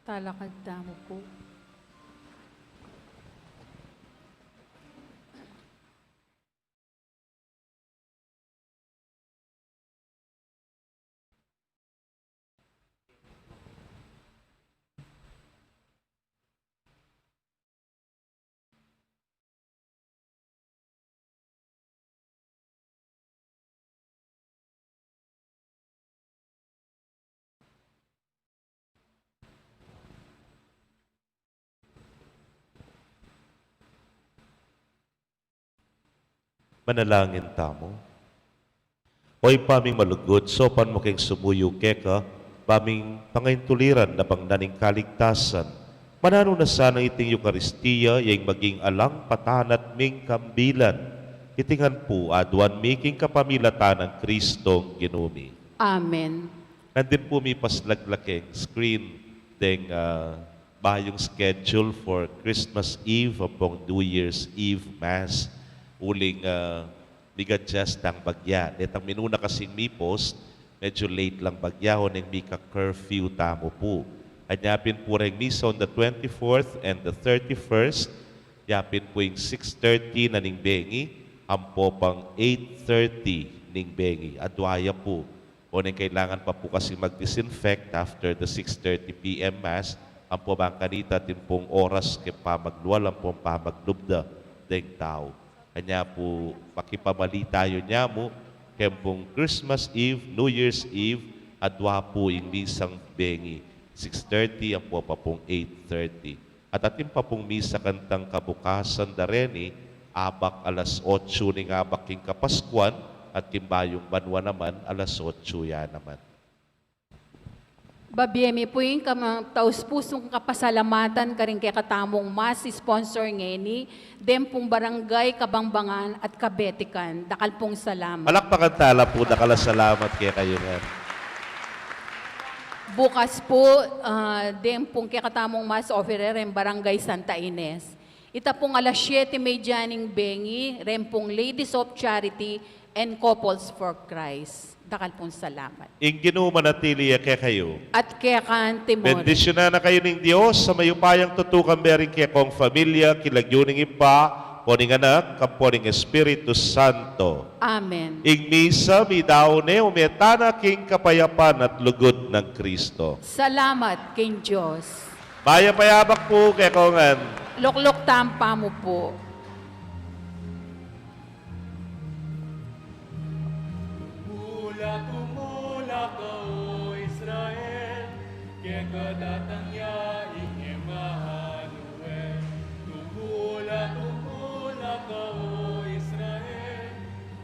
Talakad tamo po. Manalangin tamo. Oy paming malugod, so pan mo keng sumuyo keka, paming pangaintuliran na pangnaning kaligtasan. Manano na sana iting Eukaristiya, yung maging alang patanat ming kambilan. Itingan po, aduan making kapamilatan ng Kristong Ginumi. Amen. Nandin po may paslaglaking screen ding bayong schedule for Christmas Eve upong New Year's Eve Mass. Uling bigadjas ng bagya. Netang minuna kasing may post, medyo late lang bagya, honeng may ka-curfew tamo po. Anyapin po rin misa on the 24th and the 31st. Yapin po yung 6:30 na ning bengi, ampo pang 8:30 ning bengi. Adwaya po. Honeng kailangan pa po kasi mag-disinfect after the 6:30 p.m. Mass. Ampo bang kanita timpong oras kay pamagluwal, ampo pamaglubda deng tao. Kanya po, makipamali tayo niya mo, kempong Christmas Eve, New Year's Eve, adwa po yung misang bengi. 6:30, ang po pa pong 8:30. At ating pa pong misa kantang kabukasan da reni, abak alas 8 ning abak king kapaskuan, at kimbayong banwa naman, alas 8 ya naman. Babiemi po yung taus pusong kapasalamatan karing kay katamong mas sponsor ngeni, dem pong barangay Kapampangan at Kabetikan. Dakal pong salamat. Palakpakan tala po, nakalasalamat kaya kayo nga. Bukas po, dem pong kay katamong mas offerer ng barangay Santa Ines. Ita pong alas 7:30 ning bengi, rem pong Ladies of Charity and Couples for Christ. Dakal pong salamat. Ing ginumanatili kaya kayo. At kaya kan Timor. Bendisyonan na kayo ng Diyos sa mayupayang tutukan bering kaya kong familia, kilagyuning ipa, poning anak, kaponing Espiritu Santo. Amen. Ing misa, midaone, umetana king kapayapan at lugod ng Kristo. Salamat kay Diyos. Maya payabak po kaya kongan. Loklok tampa mo po. Tumula ka, O Israel, kaya kadatang yaing Emmanuel. Tumula ka, O Israel,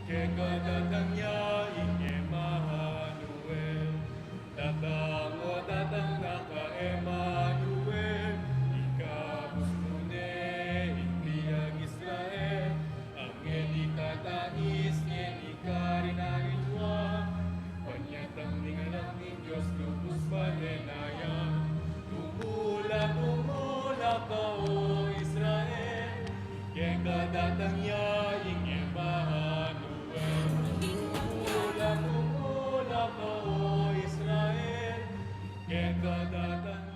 kaya kadatang yaing Emmanuel. Datang na ka, Emmanuel, ikabus mo ikbiyag Israel, ang ngeni katais, ngeni karinagin Panyatang ningalang ni Diyos, lubos palenaya. Tumula ka, O Israel, kaya kadatang yaing Emmanuel. Tumula ka, O Israel, kaya kadatang